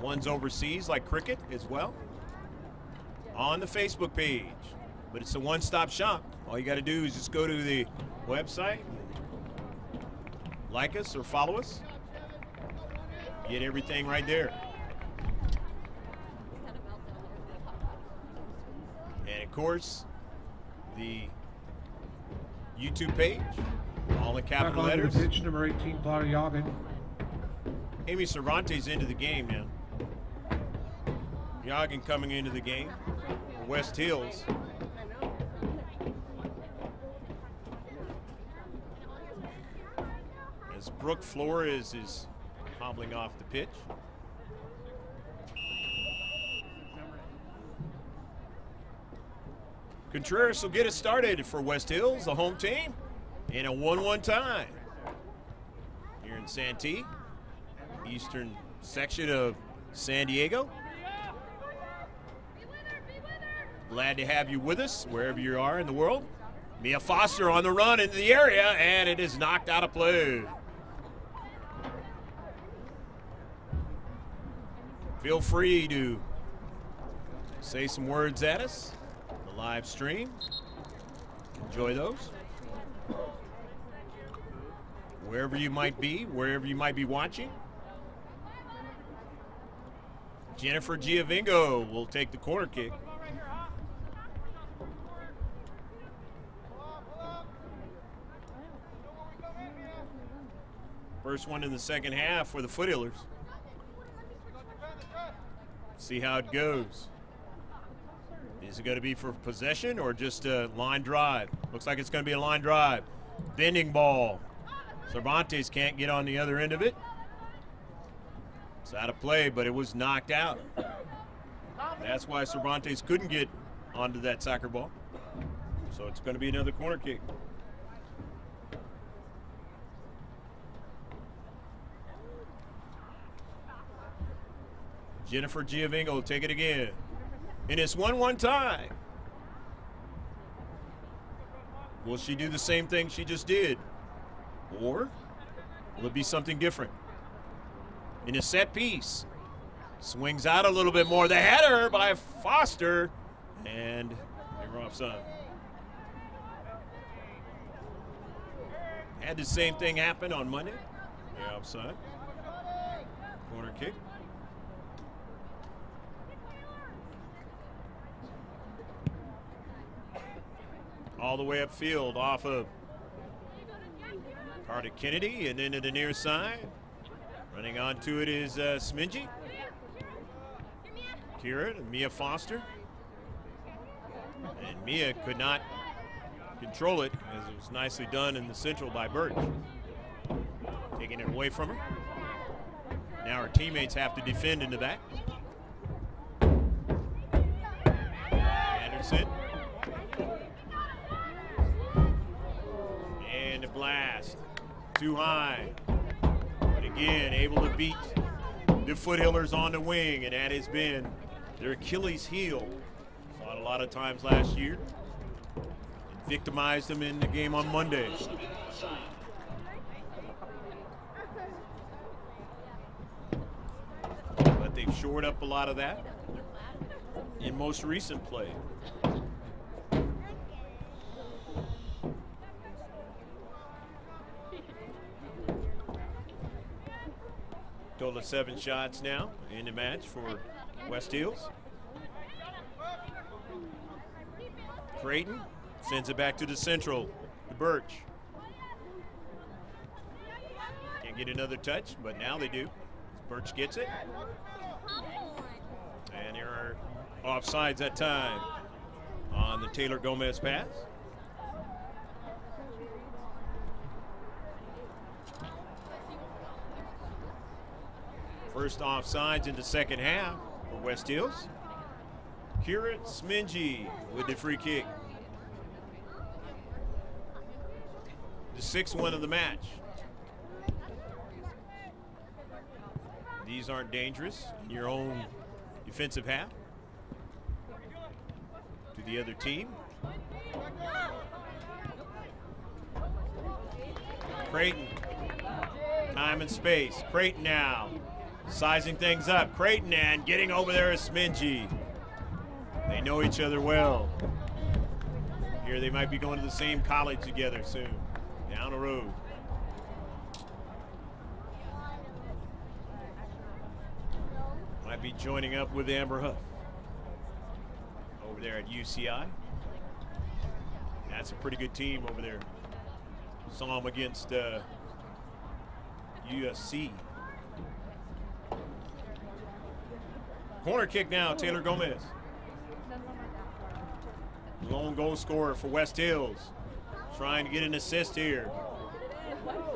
ones overseas like cricket as well, on the Facebook page. But it's a one-stop shop. All you got to do is just go to the website, like us or follow us, get everything right there. And of course, the YouTube page, all in capital letters. Pitch number 18, Clara Yagen. Amy Cervantes into the game now. Yagen coming into the game for West Hills. As Brooke Flores is hobbling off the pitch. Contreras will get it started for West Hills, the home team, in a 1-1 tie. Here in Santee, eastern section of San Diego. Glad to have you with us wherever you are in the world. Mia Foster on the run into the area, and it is knocked out of play. Feel free to say some words at us on the live stream. Enjoy those. Wherever you might be, wherever you might be watching. Jennifer Giovingo will take the corner kick. First one in the second half for the Foothillers. See how it goes. Is it going to be for possession or just a line drive? Looks like it's going to be a line drive. Bending ball. Cervantes can't get on the other end of it. It's out of play, but it was knocked out. That's why Cervantes couldn't get onto that soccer ball. So it's going to be another corner kick. Jennifer Giovingo will take it again. And it's 1-1 tie. Will she do the same thing she just did? Or will it be something different? In a set piece. Swings out a little bit more. The header by Foster And they were offside. Had the same thing happen on Monday. They're offside. Corner kick. All the way upfield off of Carter Kennedy and into the near side. Running onto it is Smingy. Kira and Mia Foster. And Mia could not control it, as it was nicely done in the central by Birch. Taking it away from her. Now her teammates have to defend in the back. Anderson. And a blast. Too high. But again, able to beat the Foothillers on the wing, and that has been their Achilles heel. Saw it a lot of times last year. Victimized them in the game on Monday. But they've shored up a lot of that in most recent play. Total of 7 shots now in the match for West Hills. Creighton sends it back to the central, to Birch. Can't get another touch, but now they do. Birch gets it. And there are offsides that time on the Taylor Gomez pass. First offsides in the second half for West Hills. Kira Smingy with the free kick. The 6th one of the match. These aren't dangerous in your own defensive half. To the other team. Creighton. Time and space. Creighton now. Sizing things up. Creighton and getting over there is Smingy. They know each other well. Here they might be going to the same college together soon. Down the road. Might be joining up with Amber Huff over there at UCI. That's a pretty good team over there. Saw them against USC. Corner kick now, Taylor Gomez. Lone goal scorer for West Hills. Trying to get an assist here.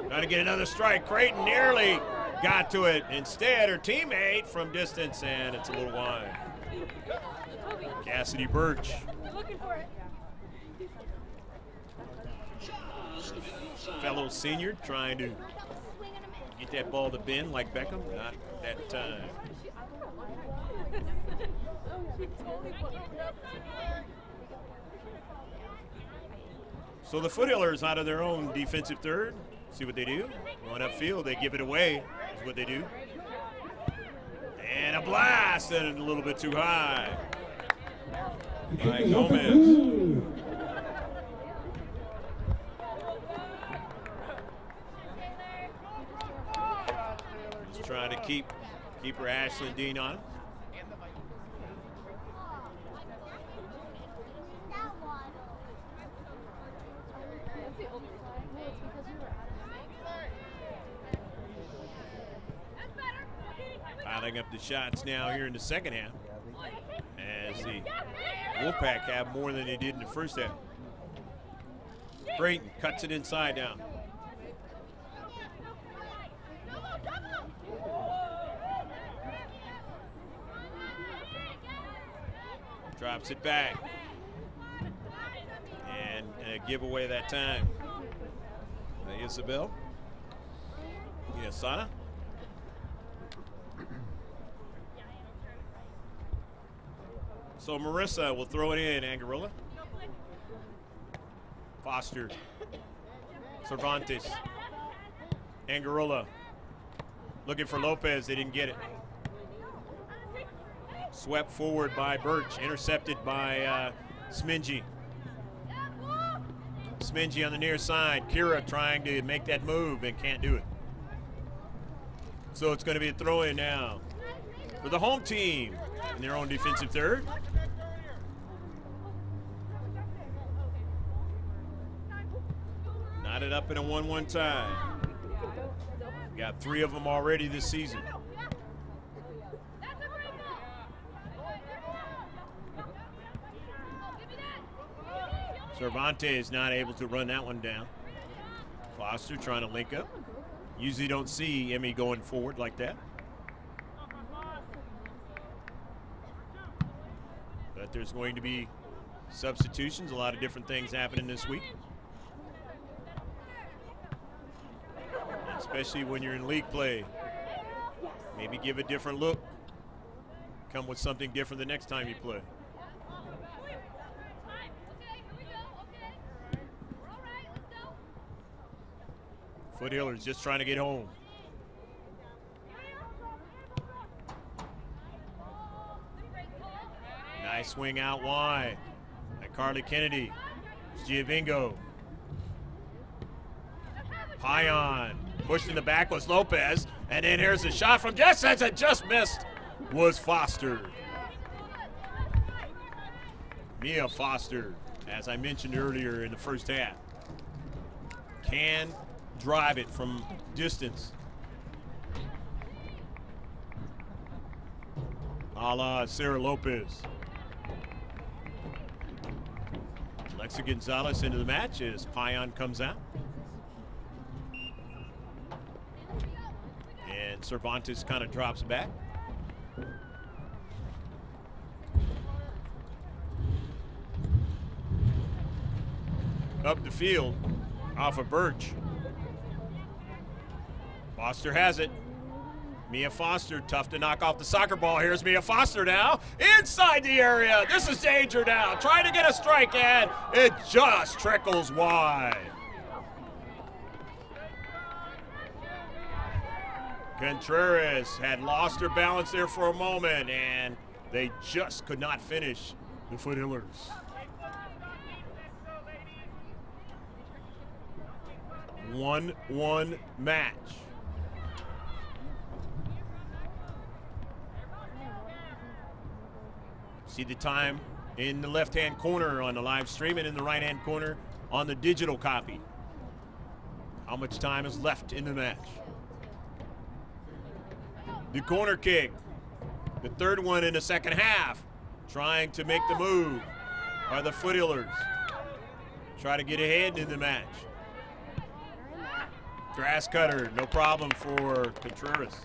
Trying to get another strike. Creighton nearly got to it. Instead, her teammate from distance, and it's a little wide. Cassidy Birch. Fellow senior trying to get that ball to Ben like Beckham. Not that time. So the Foothillers out of their own defensive third. See what they do. Going upfield, they give it away. Is what they do. And a blast, and a little bit too high. By Gomez. Just trying to keep her Ashlyn Dean on it. Piling up the shots now here in the second half, as the Wolfpack have more than they did in the first half. Creighton cuts it inside now. Drops it back. And a giveaway that time. Isabel. Sana. So Marissa will throw it in, Angarilla. Foster. Cervantes. Angarilla. Looking for Lopez, they didn't get it. Swept forward by Birch, intercepted by Smingy. Smingy on the near side. Kira trying to make that move and can't do it. So it's going to be a throw-in now for the home team in their own defensive third. Knotted up in a 1-1 tie. Got 3 of them already this season. Cervantes not able to run that one down. Foster trying to link up. Usually don't see Emmy going forward like that. But there's going to be substitutions, a lot of different things happening this week. Especially when you're in league play. Maybe give a different look. Come with something different the next time you play. Foothillers just trying to get home. Nice swing out wide by Carly Kennedy. Giovingo. Pion pushed in the back was Lopez. And then here's a shot from distance and just missed was Foster. Mia Foster, as I mentioned earlier in the first half, can drive it from distance. A la Sarah Lopez. Alexa Gonzalez into the match as Pion comes out. And Cervantes kind of drops back. Up the field off of Birch. Foster has it. Mia Foster, tough to knock off the soccer ball. Here's Mia Foster now, inside the area. This is danger now. Trying to get a strike, and it just trickles wide. Contreras had lost her balance there for a moment, and they just could not finish the Foothillers. One match. See the time in the left-hand corner on the live stream and in the right-hand corner on the digital copy. How much time is left in the match? The corner kick, the third one in the second half, trying to make the move by the Foothillers. Try to get ahead in the match. Grass cutter, no problem for Contreras.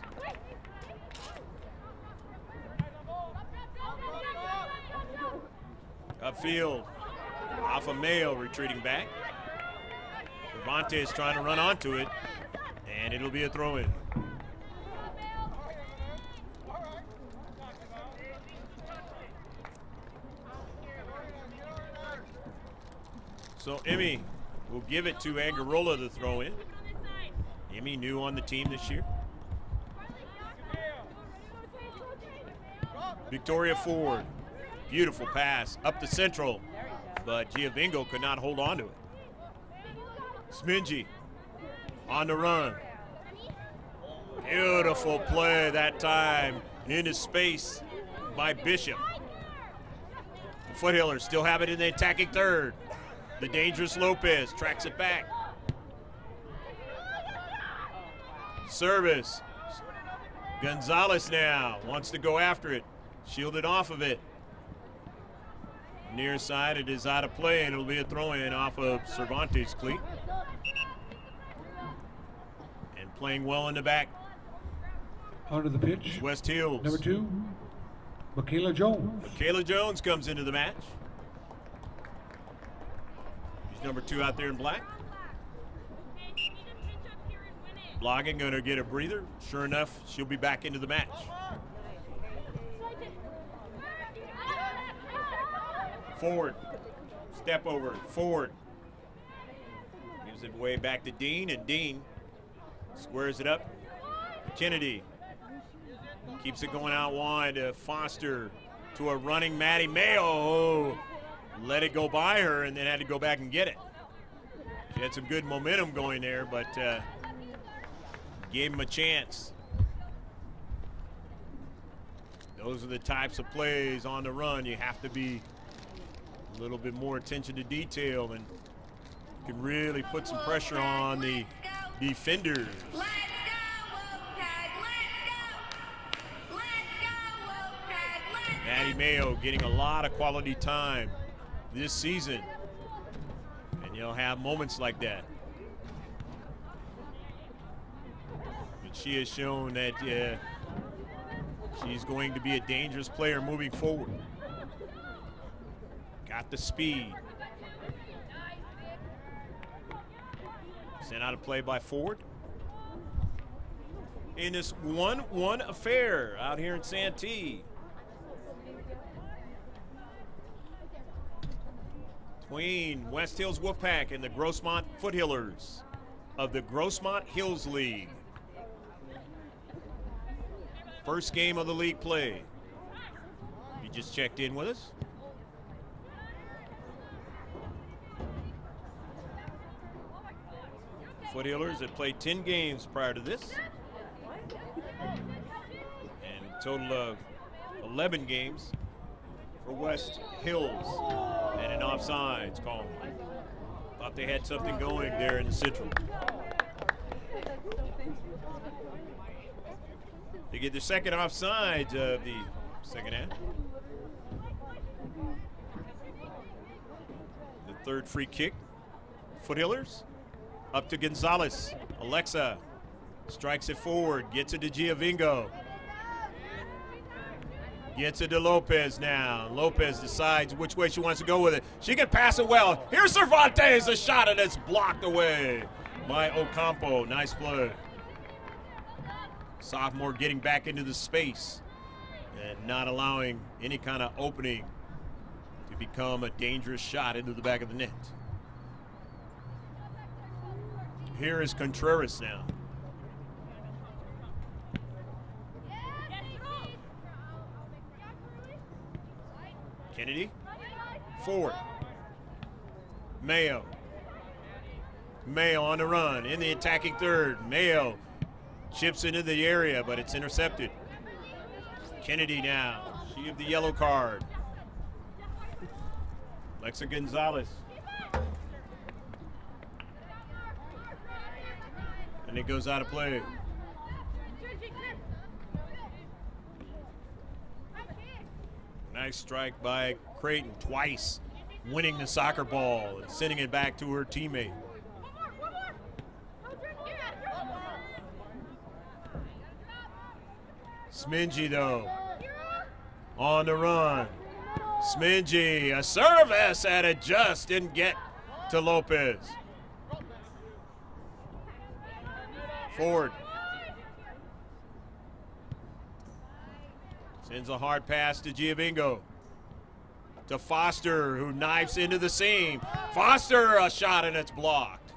Upfield, off of Mayo, retreating back. Cervantes trying to run onto it, and it'll be a throw-in. So Emmy will give it to Angarola to throw in. Emmy new on the team this year. Victoria Ford. Beautiful pass up the central, but Giovingo could not hold on to it. Smingy on the run. Beautiful play that time into space by Bishop. The Foothillers still have it in the attacking third. The dangerous Lopez tracks it back. Service. Gonzalez now wants to go after it. Shielded off of it. Near side, it is out of play, and it'll be a throw-in off of Cervantes' cleat. And playing well in the back. Onto the pitch. West Hills. Number 2, Michaela Jones. Michaela Jones comes into the match. She's number 2 out there in black. Blogging gonna get a breather. Sure enough, she'll be back into the match. Forward, step over, forward. Gives it way back to Dean, and Dean squares it up. Kennedy. Keeps it going out wide to Foster, to a running Maddie Mayo, who let it go by her and then had to go back and get it. She had some good momentum going there, but gave him a chance. Those are the types of plays on the run. You have to be a little bit more attention to detail, and you can really put some pressure on the defenders. Maddie Mayo getting a lot of quality time this season, and you'll have moments like that. But she has shown that she's going to be a dangerous player moving forward. Got the speed. Sent out a play by Ford. In this 1-1 affair out here in Santee. Between West Hills Wolfpack and the Grossmont Foothillers of the Grossmont Hills League. First game of the league play. You just checked in with us. Foothillers had played 10 games prior to this. And a total of 11 games for West Hills. And an offsides call. Thought they had something going there in the Central. They get the second offsides of the second half. The third free kick. Foothillers up to Gonzalez. Alexa strikes it forward, gets it to Giovingo. Gets it to Lopez now. Lopez decides which way she wants to go with it. She can pass it well. Here's Cervantes, a shot, and it's blocked away by Ocampo. Nice play. Sophomore getting back into the space and not allowing any kind of opening to become a dangerous shot into the back of the net. Here is Contreras now. Kennedy, forward. Mayo. Mayo on the run, in the attacking third. Mayo chips into the area, but it's intercepted. Kennedy now, she of the yellow card. Alexa Gonzalez. And it goes out of play. Nice strike by Creighton twice, winning the soccer ball and sending it back to her teammate. Smingy, though, on the run. Smingy, a service, and it just didn't get to Lopez. Ford sends a hard pass to Giovingo. To Foster, who knifes into the seam. Foster, a shot, and it's blocked.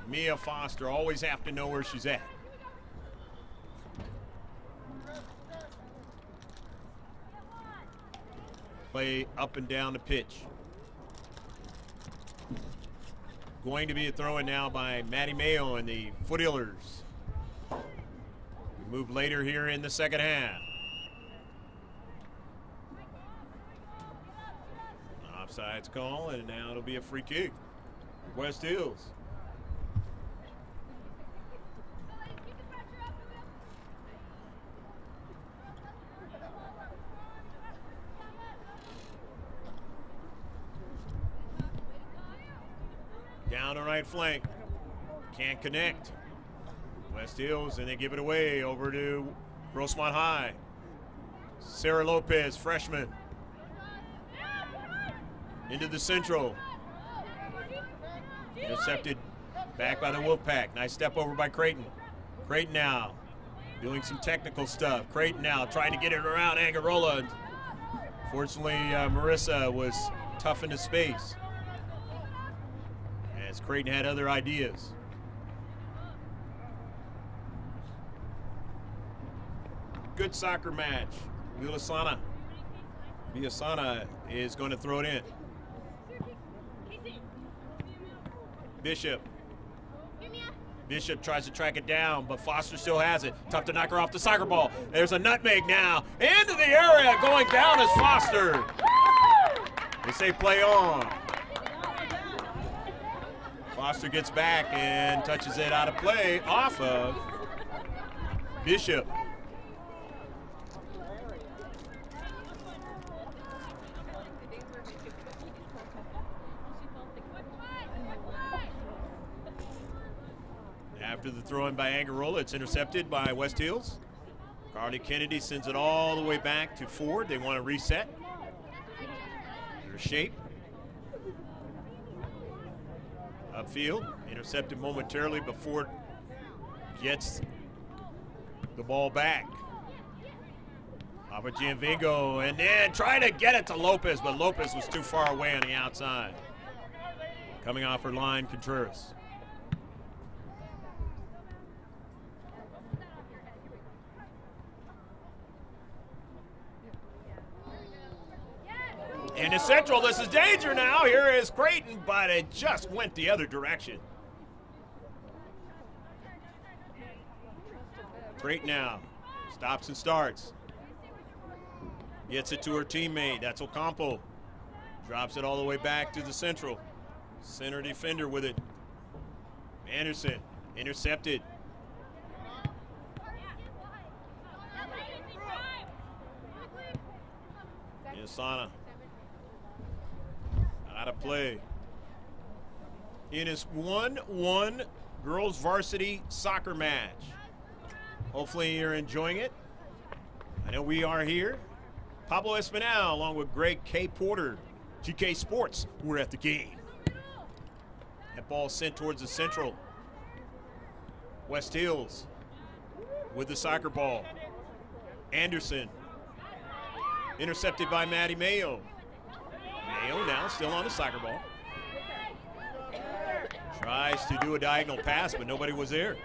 Mia Foster, always have to know where she's at. Play up and down the pitch. Going to be a throw-in now by Maddie Mayo and the Foothillers. We move later here in the second half. Offsides call, and now it'll be a free kick. West Hills. Down the right flank. Can't connect. West Hills, and they give it away over to Grossmont High. Sarah Lopez, freshman. Into the Central. Intercepted back by the Wolfpack. Nice step over by Creighton. Creighton now doing some technical stuff. Creighton now trying to get it around Angarola. Fortunately, Marissa was tough into space, as Creighton had other ideas. good soccer match. Villasana is going to throw it in. Bishop tries to track it down, but Foster still has it. Tough to knock her off the soccer ball. There's a nutmeg now. Into the area, going down is Foster. They say play on. Foster gets back and touches it out of play off of Bishop. After the throw-in by Angarola, it's intercepted by West Hills. Carly Kennedy sends it all the way back to Ford. They want to reset their shape. Upfield, intercepted momentarily, but Ford gets the ball back. Papa Gianvingo, and then trying to get it to Lopez, but Lopez was too far away on the outside. Coming off her line, Contreras. Into Central, this is danger now. Here is Creighton, but it just went the other direction. Creighton now stops and starts. Gets it to her teammate, that's Ocampo. Drops it all the way back to the Central. Center defender with it. Anderson, intercepted. Yasana. Out of play. In his 1-1 girls varsity soccer match. Hopefully you're enjoying it. I know we are here. Pablo Espinal along with Greg K. Porter, GK Sports, who are at the game. That ball sent towards the Central. West Hills with the soccer ball. Anderson. Intercepted by Maddie Mayo. Mayo now still on the soccer ball. Tries to do a diagonal pass, but nobody was there.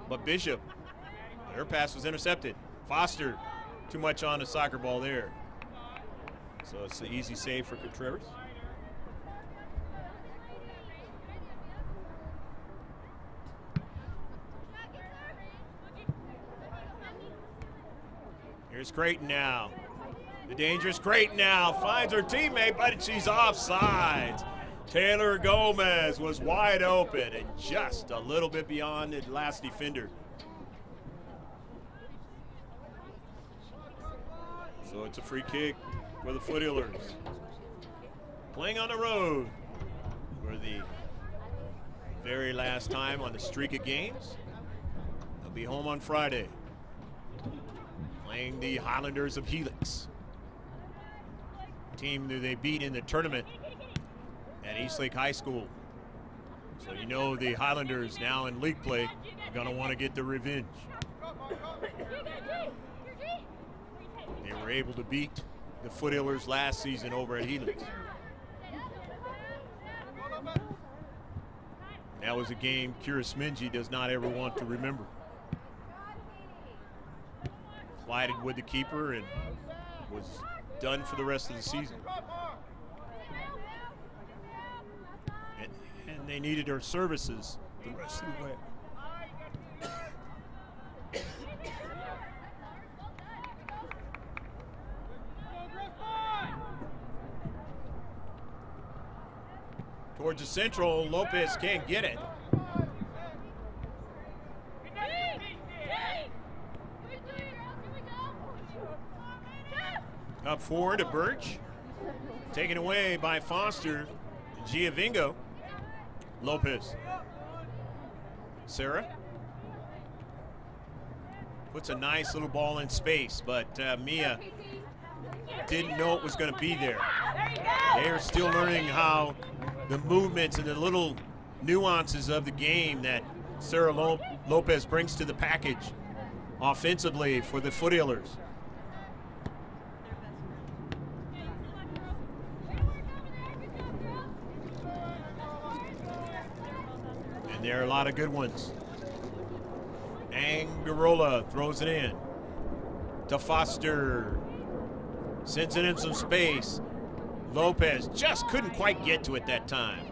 But Bishop, her pass was intercepted. Foster, too much on the soccer ball there. So it's an easy save for Contreras. Here's Creighton now. The dangerous Creighton now finds her teammate, but she's offside. Taylor Gomez was wide open and just a little bit beyond the last defender. So it's a free kick for the Foothillers. Playing on the road for the very last time on the streak of games. They'll be home on Friday. Playing the Highlanders of Helix. Team that they beat in the tournament at Eastlake High School. So you know the Highlanders now in league play are going to want to get the revenge. They were able to beat the Foothillers last season over at Helix. That was a game Kira Minji does not ever want to remember. Collided with the keeper and was done for the rest of the season. And they needed her services the rest of the way. Towards the Central, Lopez can't get it. Up forward to Birch. Taken away by Foster. Giavingo. Lopez. Sarah. Puts a nice little ball in space, but Mia didn't know it was going to be there. They are still learning how the movements and the little nuances of the game that Sarah Lopez brings to the package offensively for the Foothillers. And there are a lot of good ones. Angarola throws it in to Foster. Sends it in some space. Lopez just couldn't quite get to it that time.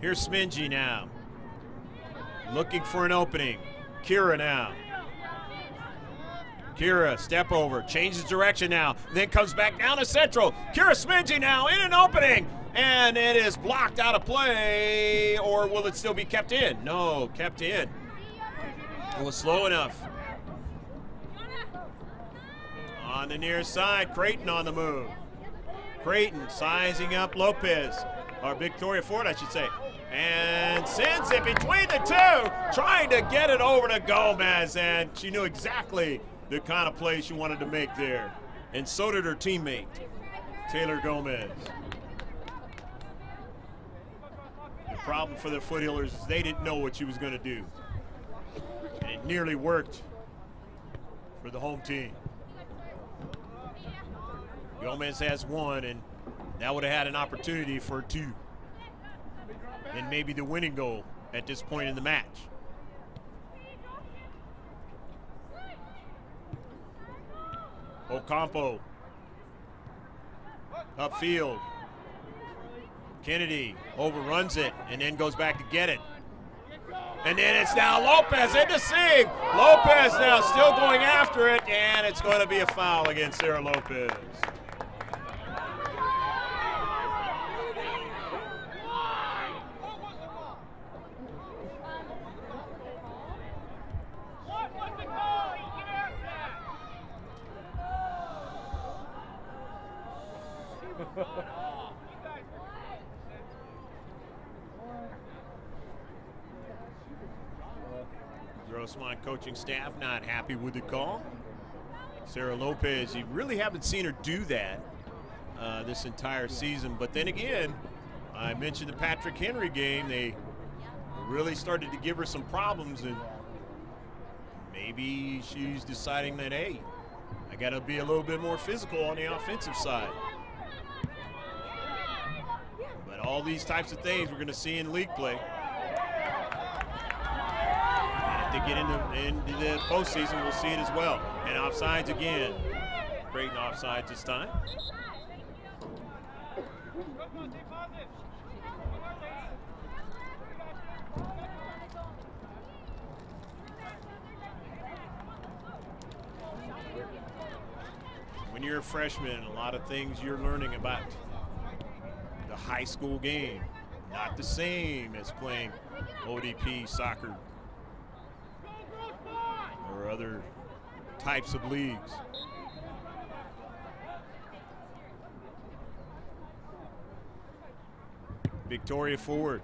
Here's Smingy now. Looking for an opening. Kira now. Kira, step over, changes direction now, then comes back down to central. Kira Smingy now in an opening, and it is blocked out of play, or will it still be kept in? No, kept in. It was slow enough. On the near side, Creighton on the move. Creighton sizing up Lopez, or Victoria Ford, I should say, and sends it between the two, trying to get it over to Gomez, and she knew exactly the kind of play she wanted to make there. And so did her teammate, Taylor Gomez. The problem for the Foothillers is they didn't know what she was going to do. And it nearly worked for the home team. Gomez has one, and that would have had an opportunity for two. And maybe the winning goal at this point in the match. Ocampo. Upfield. Kennedy overruns it and then goes back to get it. And then it's now Lopez in the seam. Lopez now still going after it, and it's going to be a foul against Sarah Lopez. Grossmont coaching staff not happy with the call. Sarah Lopez, you really haven't seen her do that this entire season. But then again, I mentioned the Patrick Henry game. They really started to give her some problems, and maybe she's deciding that, hey, I got to be a little bit more physical on the offensive side. But all these types of things we're going to see in league play. And if they get into the postseason, we'll see it as well. And offsides again. Creighton offsides this time. When you're a freshman, a lot of things you're learning about the high school game. Not the same as playing ODP soccer or other types of leagues. Victoria Ford.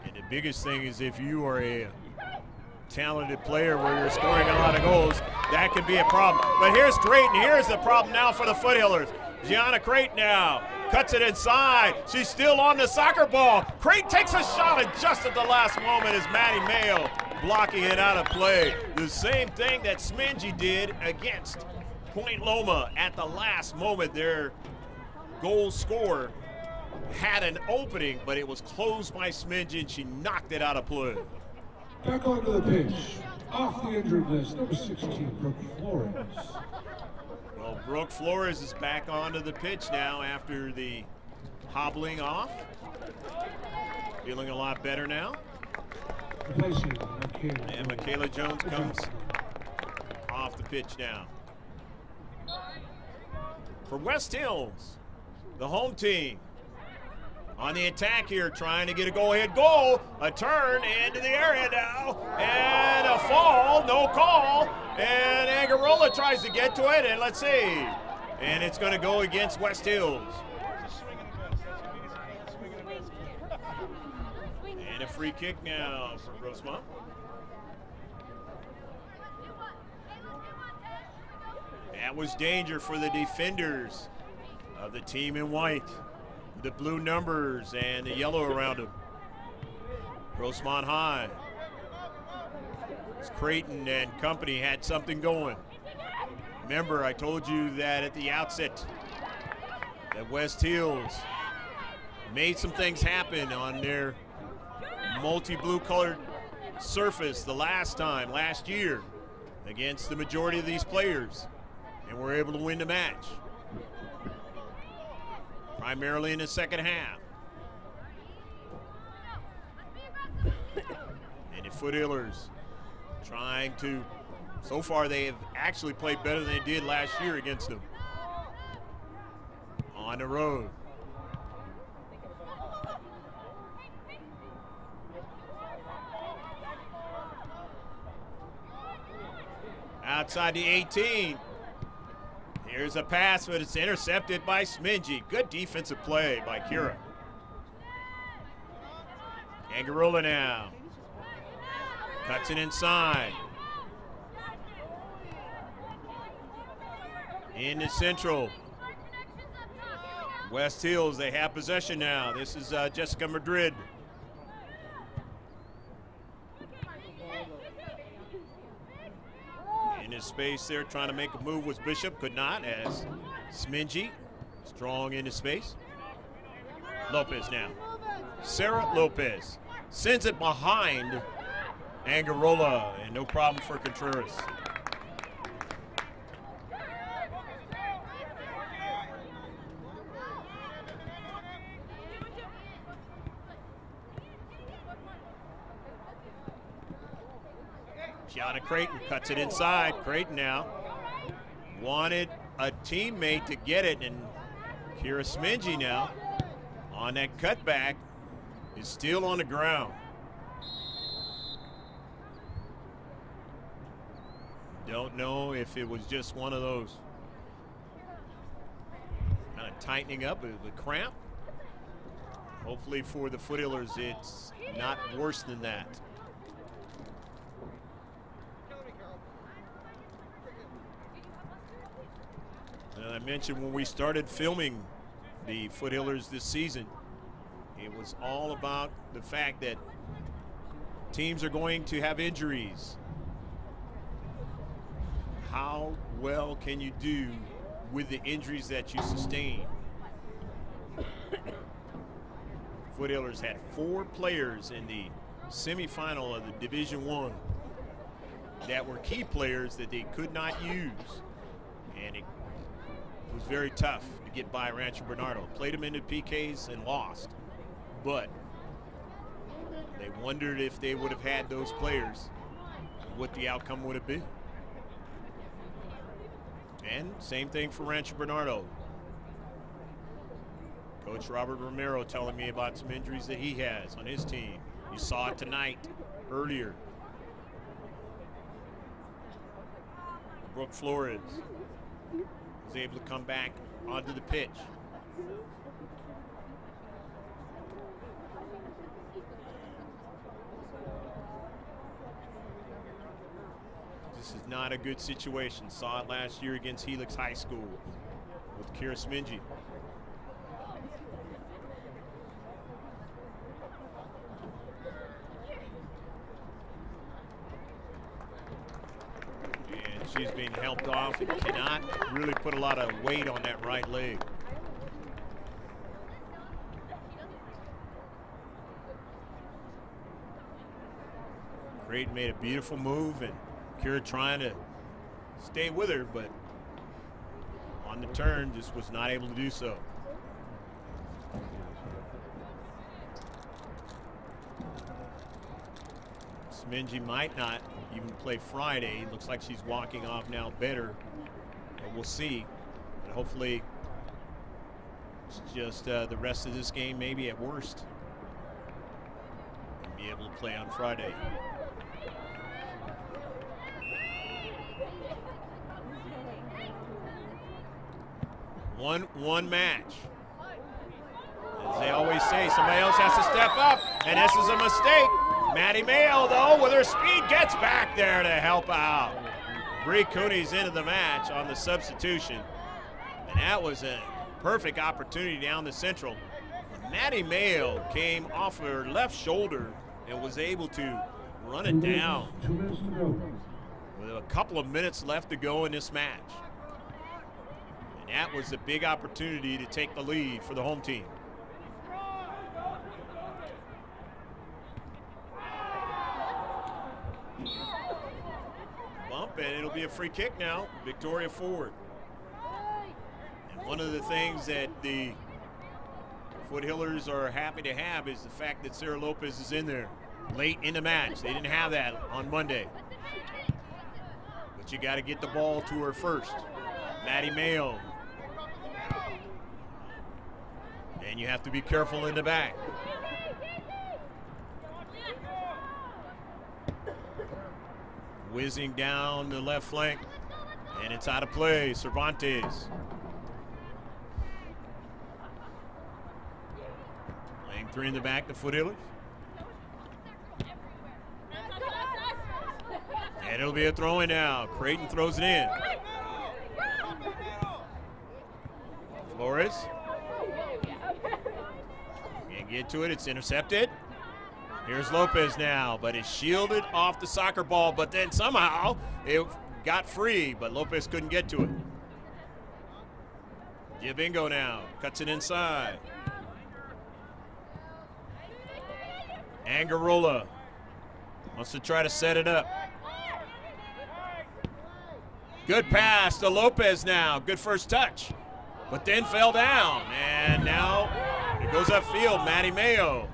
And the biggest thing is if you are a talented player where you're scoring a lot of goals, that could be a problem. But here's Creighton. Here's the problem now for the Foothillers. Gianna Creighton now cuts it inside. She's still on the soccer ball. Creighton takes a shot, and just at the last moment is Maddie Mayo blocking it out of play. The same thing that Smingy did against Point Loma at the last moment. Their goal scorer had an opening, but it was closed by Smingy, and she knocked it out of play. Back onto the pitch, off the injured list, number 16, Brooke Flores. Well, Brooke Flores is back onto the pitch now after the hobbling off. Feeling a lot better now. Replacing Michaela. And Michaela Jones comes off the pitch now. For West Hills, the home team on the attack here, trying to get a go-ahead goal. A turn into the area now, and a fall, no call. And Angarola tries to get to it, and let's see. And it's going to go against West Hills. And a free kick now for Grossmont. That was danger for the defenders of the team in white. The blue numbers and the yellow around them. Grossmont High. Creighton and company had something going. Remember, I told you that at the outset that West Hills made some things happen on their multi-blue colored surface last year against the majority of these players, and were able to win the match, primarily in the second half. And the Foothillers trying to, so far they have actually played better than they did last year against them on the road. Outside the 18. Here's a pass, but it's intercepted by Smingy. Good defensive play by Kira. Angarola now. Cuts it inside. In the central. West Hills, they have possession now. This is Jessica Madrid. In his space there, trying to make a move was Bishop, could not, as Smingy, strong in his space. Lopez now. Sarah Lopez sends it behind Angarola, and no problem for Contreras. Gianna Creighton cuts it inside. Creighton now wanted a teammate to get it, and Kira Smingy now on that cutback is still on the ground. Don't know if it was just one of those kind of tightening up with the cramp. Hopefully for the Foothillers, it's not worse than that. I mentioned when we started filming the Foothillers this season, it was all about the fact that teams are going to have injuries. How well can you do with the injuries that you sustain? Foothillers had 4 players in the semifinal of the Division I that were key players that they could not use, and it was very tough to get by Rancho Bernardo. Played them into PKs and lost, but they wondered if they would have had those players, what the outcome would have been. And same thing for Rancho Bernardo. Coach Robert Romero telling me about some injuries that he has on his team. You saw it tonight, earlier. Brooke Flores was able to come back onto the pitch. This is not a good situation. Saw it last year against Helix High School with Kira Smingy. And she's being helped off and cannot really put a lot of weight on that right leg. Creighton made a beautiful move, and Kira trying to stay with her, but on the turn just was not able to do so. Smingy might not even play Friday. Looks like she's walking off now better, but we'll see. But hopefully it's just the rest of this game, maybe at worst, and be able to play on Friday. One match. As they always say, somebody else has to step up, and this is a mistake. Maddie Mayo, though, with her speed, gets back there to help out. Bree Cooney's into the match on the substitution, and that was a perfect opportunity down the central. Maddie Mayo came off her left shoulder and was able to run it down with a couple of minutes left to go in this match. And that was a big opportunity to take the lead for the home team. Bump, and it'll be a free kick now. Victoria Ford. And one of the things that the Foothillers are happy to have is the fact that Sarah Lopez is in there late in the match. They didn't have that on Monday. But you got to get the ball to her first. Maddie Mayo. And you have to be careful in the back. Whizzing down the left flank, and it's out of play. Cervantes. Playing three in the back, the Foothillers. And it'll be a throw-in now. Creighton throws it in. Flores. Can't get to it, it's intercepted. Here's Lopez now, but it's shielded off the soccer ball, but then somehow it got free, but Lopez couldn't get to it. Gibingo now, cuts it inside. Angarola wants to try to set it up. Good pass to Lopez now, good first touch, but then fell down, and now it goes upfield, Maddie Mayo.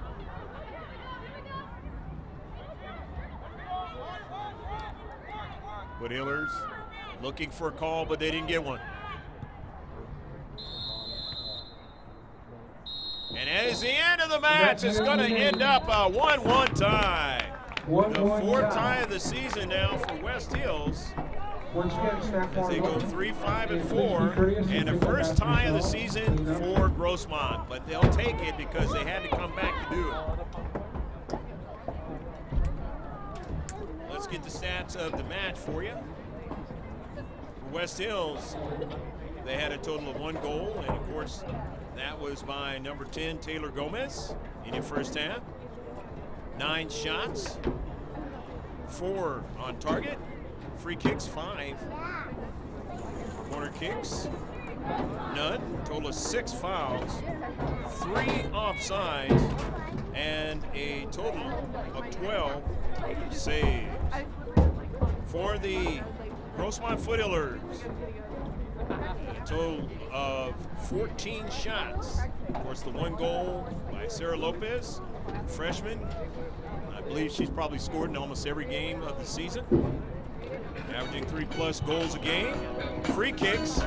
Foothillers looking for a call, but they didn't get one. And that is the end of the match. It's going to end up a 1-1 tie. The fourth tie of the season now for West Hills. As they go 3-5-4, and the first tie of the season for Grossmont. But they'll take it because they had to come back to do it. Let's get the stats of the match for you. For West Hills, they had a total of 1 goal, and of course, that was by number 10, Taylor Gomez, in the first half. 9 shots, 4 on target, free kicks 5, corner kicks none, total of 6 fouls, 3 offsides, and a total of 12 saves. For the Grossmont Foothillers, a total of 14 shots. Of course, the 1 goal by Sarah Lopez, freshman. I believe she's probably scored in almost every game of the season, averaging 3+ goals a game. Free kicks,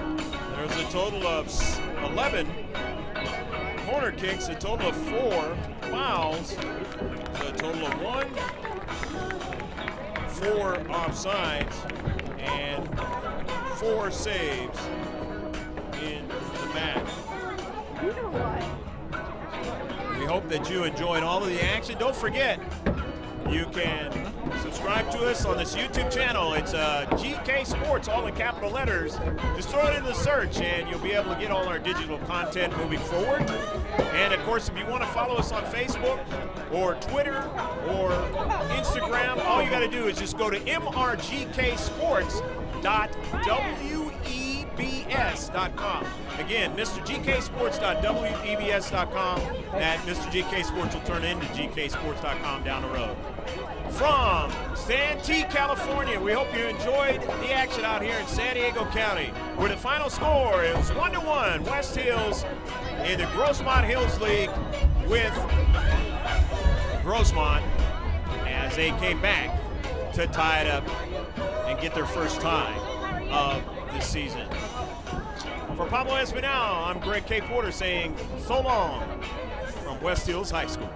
there's a total of 11. Corner kicks, a total of 4. Fouls, so a total of 1. 4 offsides, and 4 saves in the match. You know what? We hope that you enjoyed all of the action. Don't forget, you can subscribe to us on this YouTube channel. It's GK Sports, all in capital letters. Just throw it in the search and you'll be able to get all our digital content moving forward. And of course, if you want to follow us on Facebook or Twitter or Instagram, all you got to do is just go to mrgksports.webs.com. Again, mrgksports.webs.com. That Mr. GK Sports will turn into gksports.com down the road. From Santee, California, we hope you enjoyed the action out here in San Diego County, where the final score is 1-1, West Hills in the Grossmont Hills League with Grossmont as they came back to tie it up and get their first tie of the season. For Pablo Espinal, I'm Greg K. Porter saying so long from West Hills High School.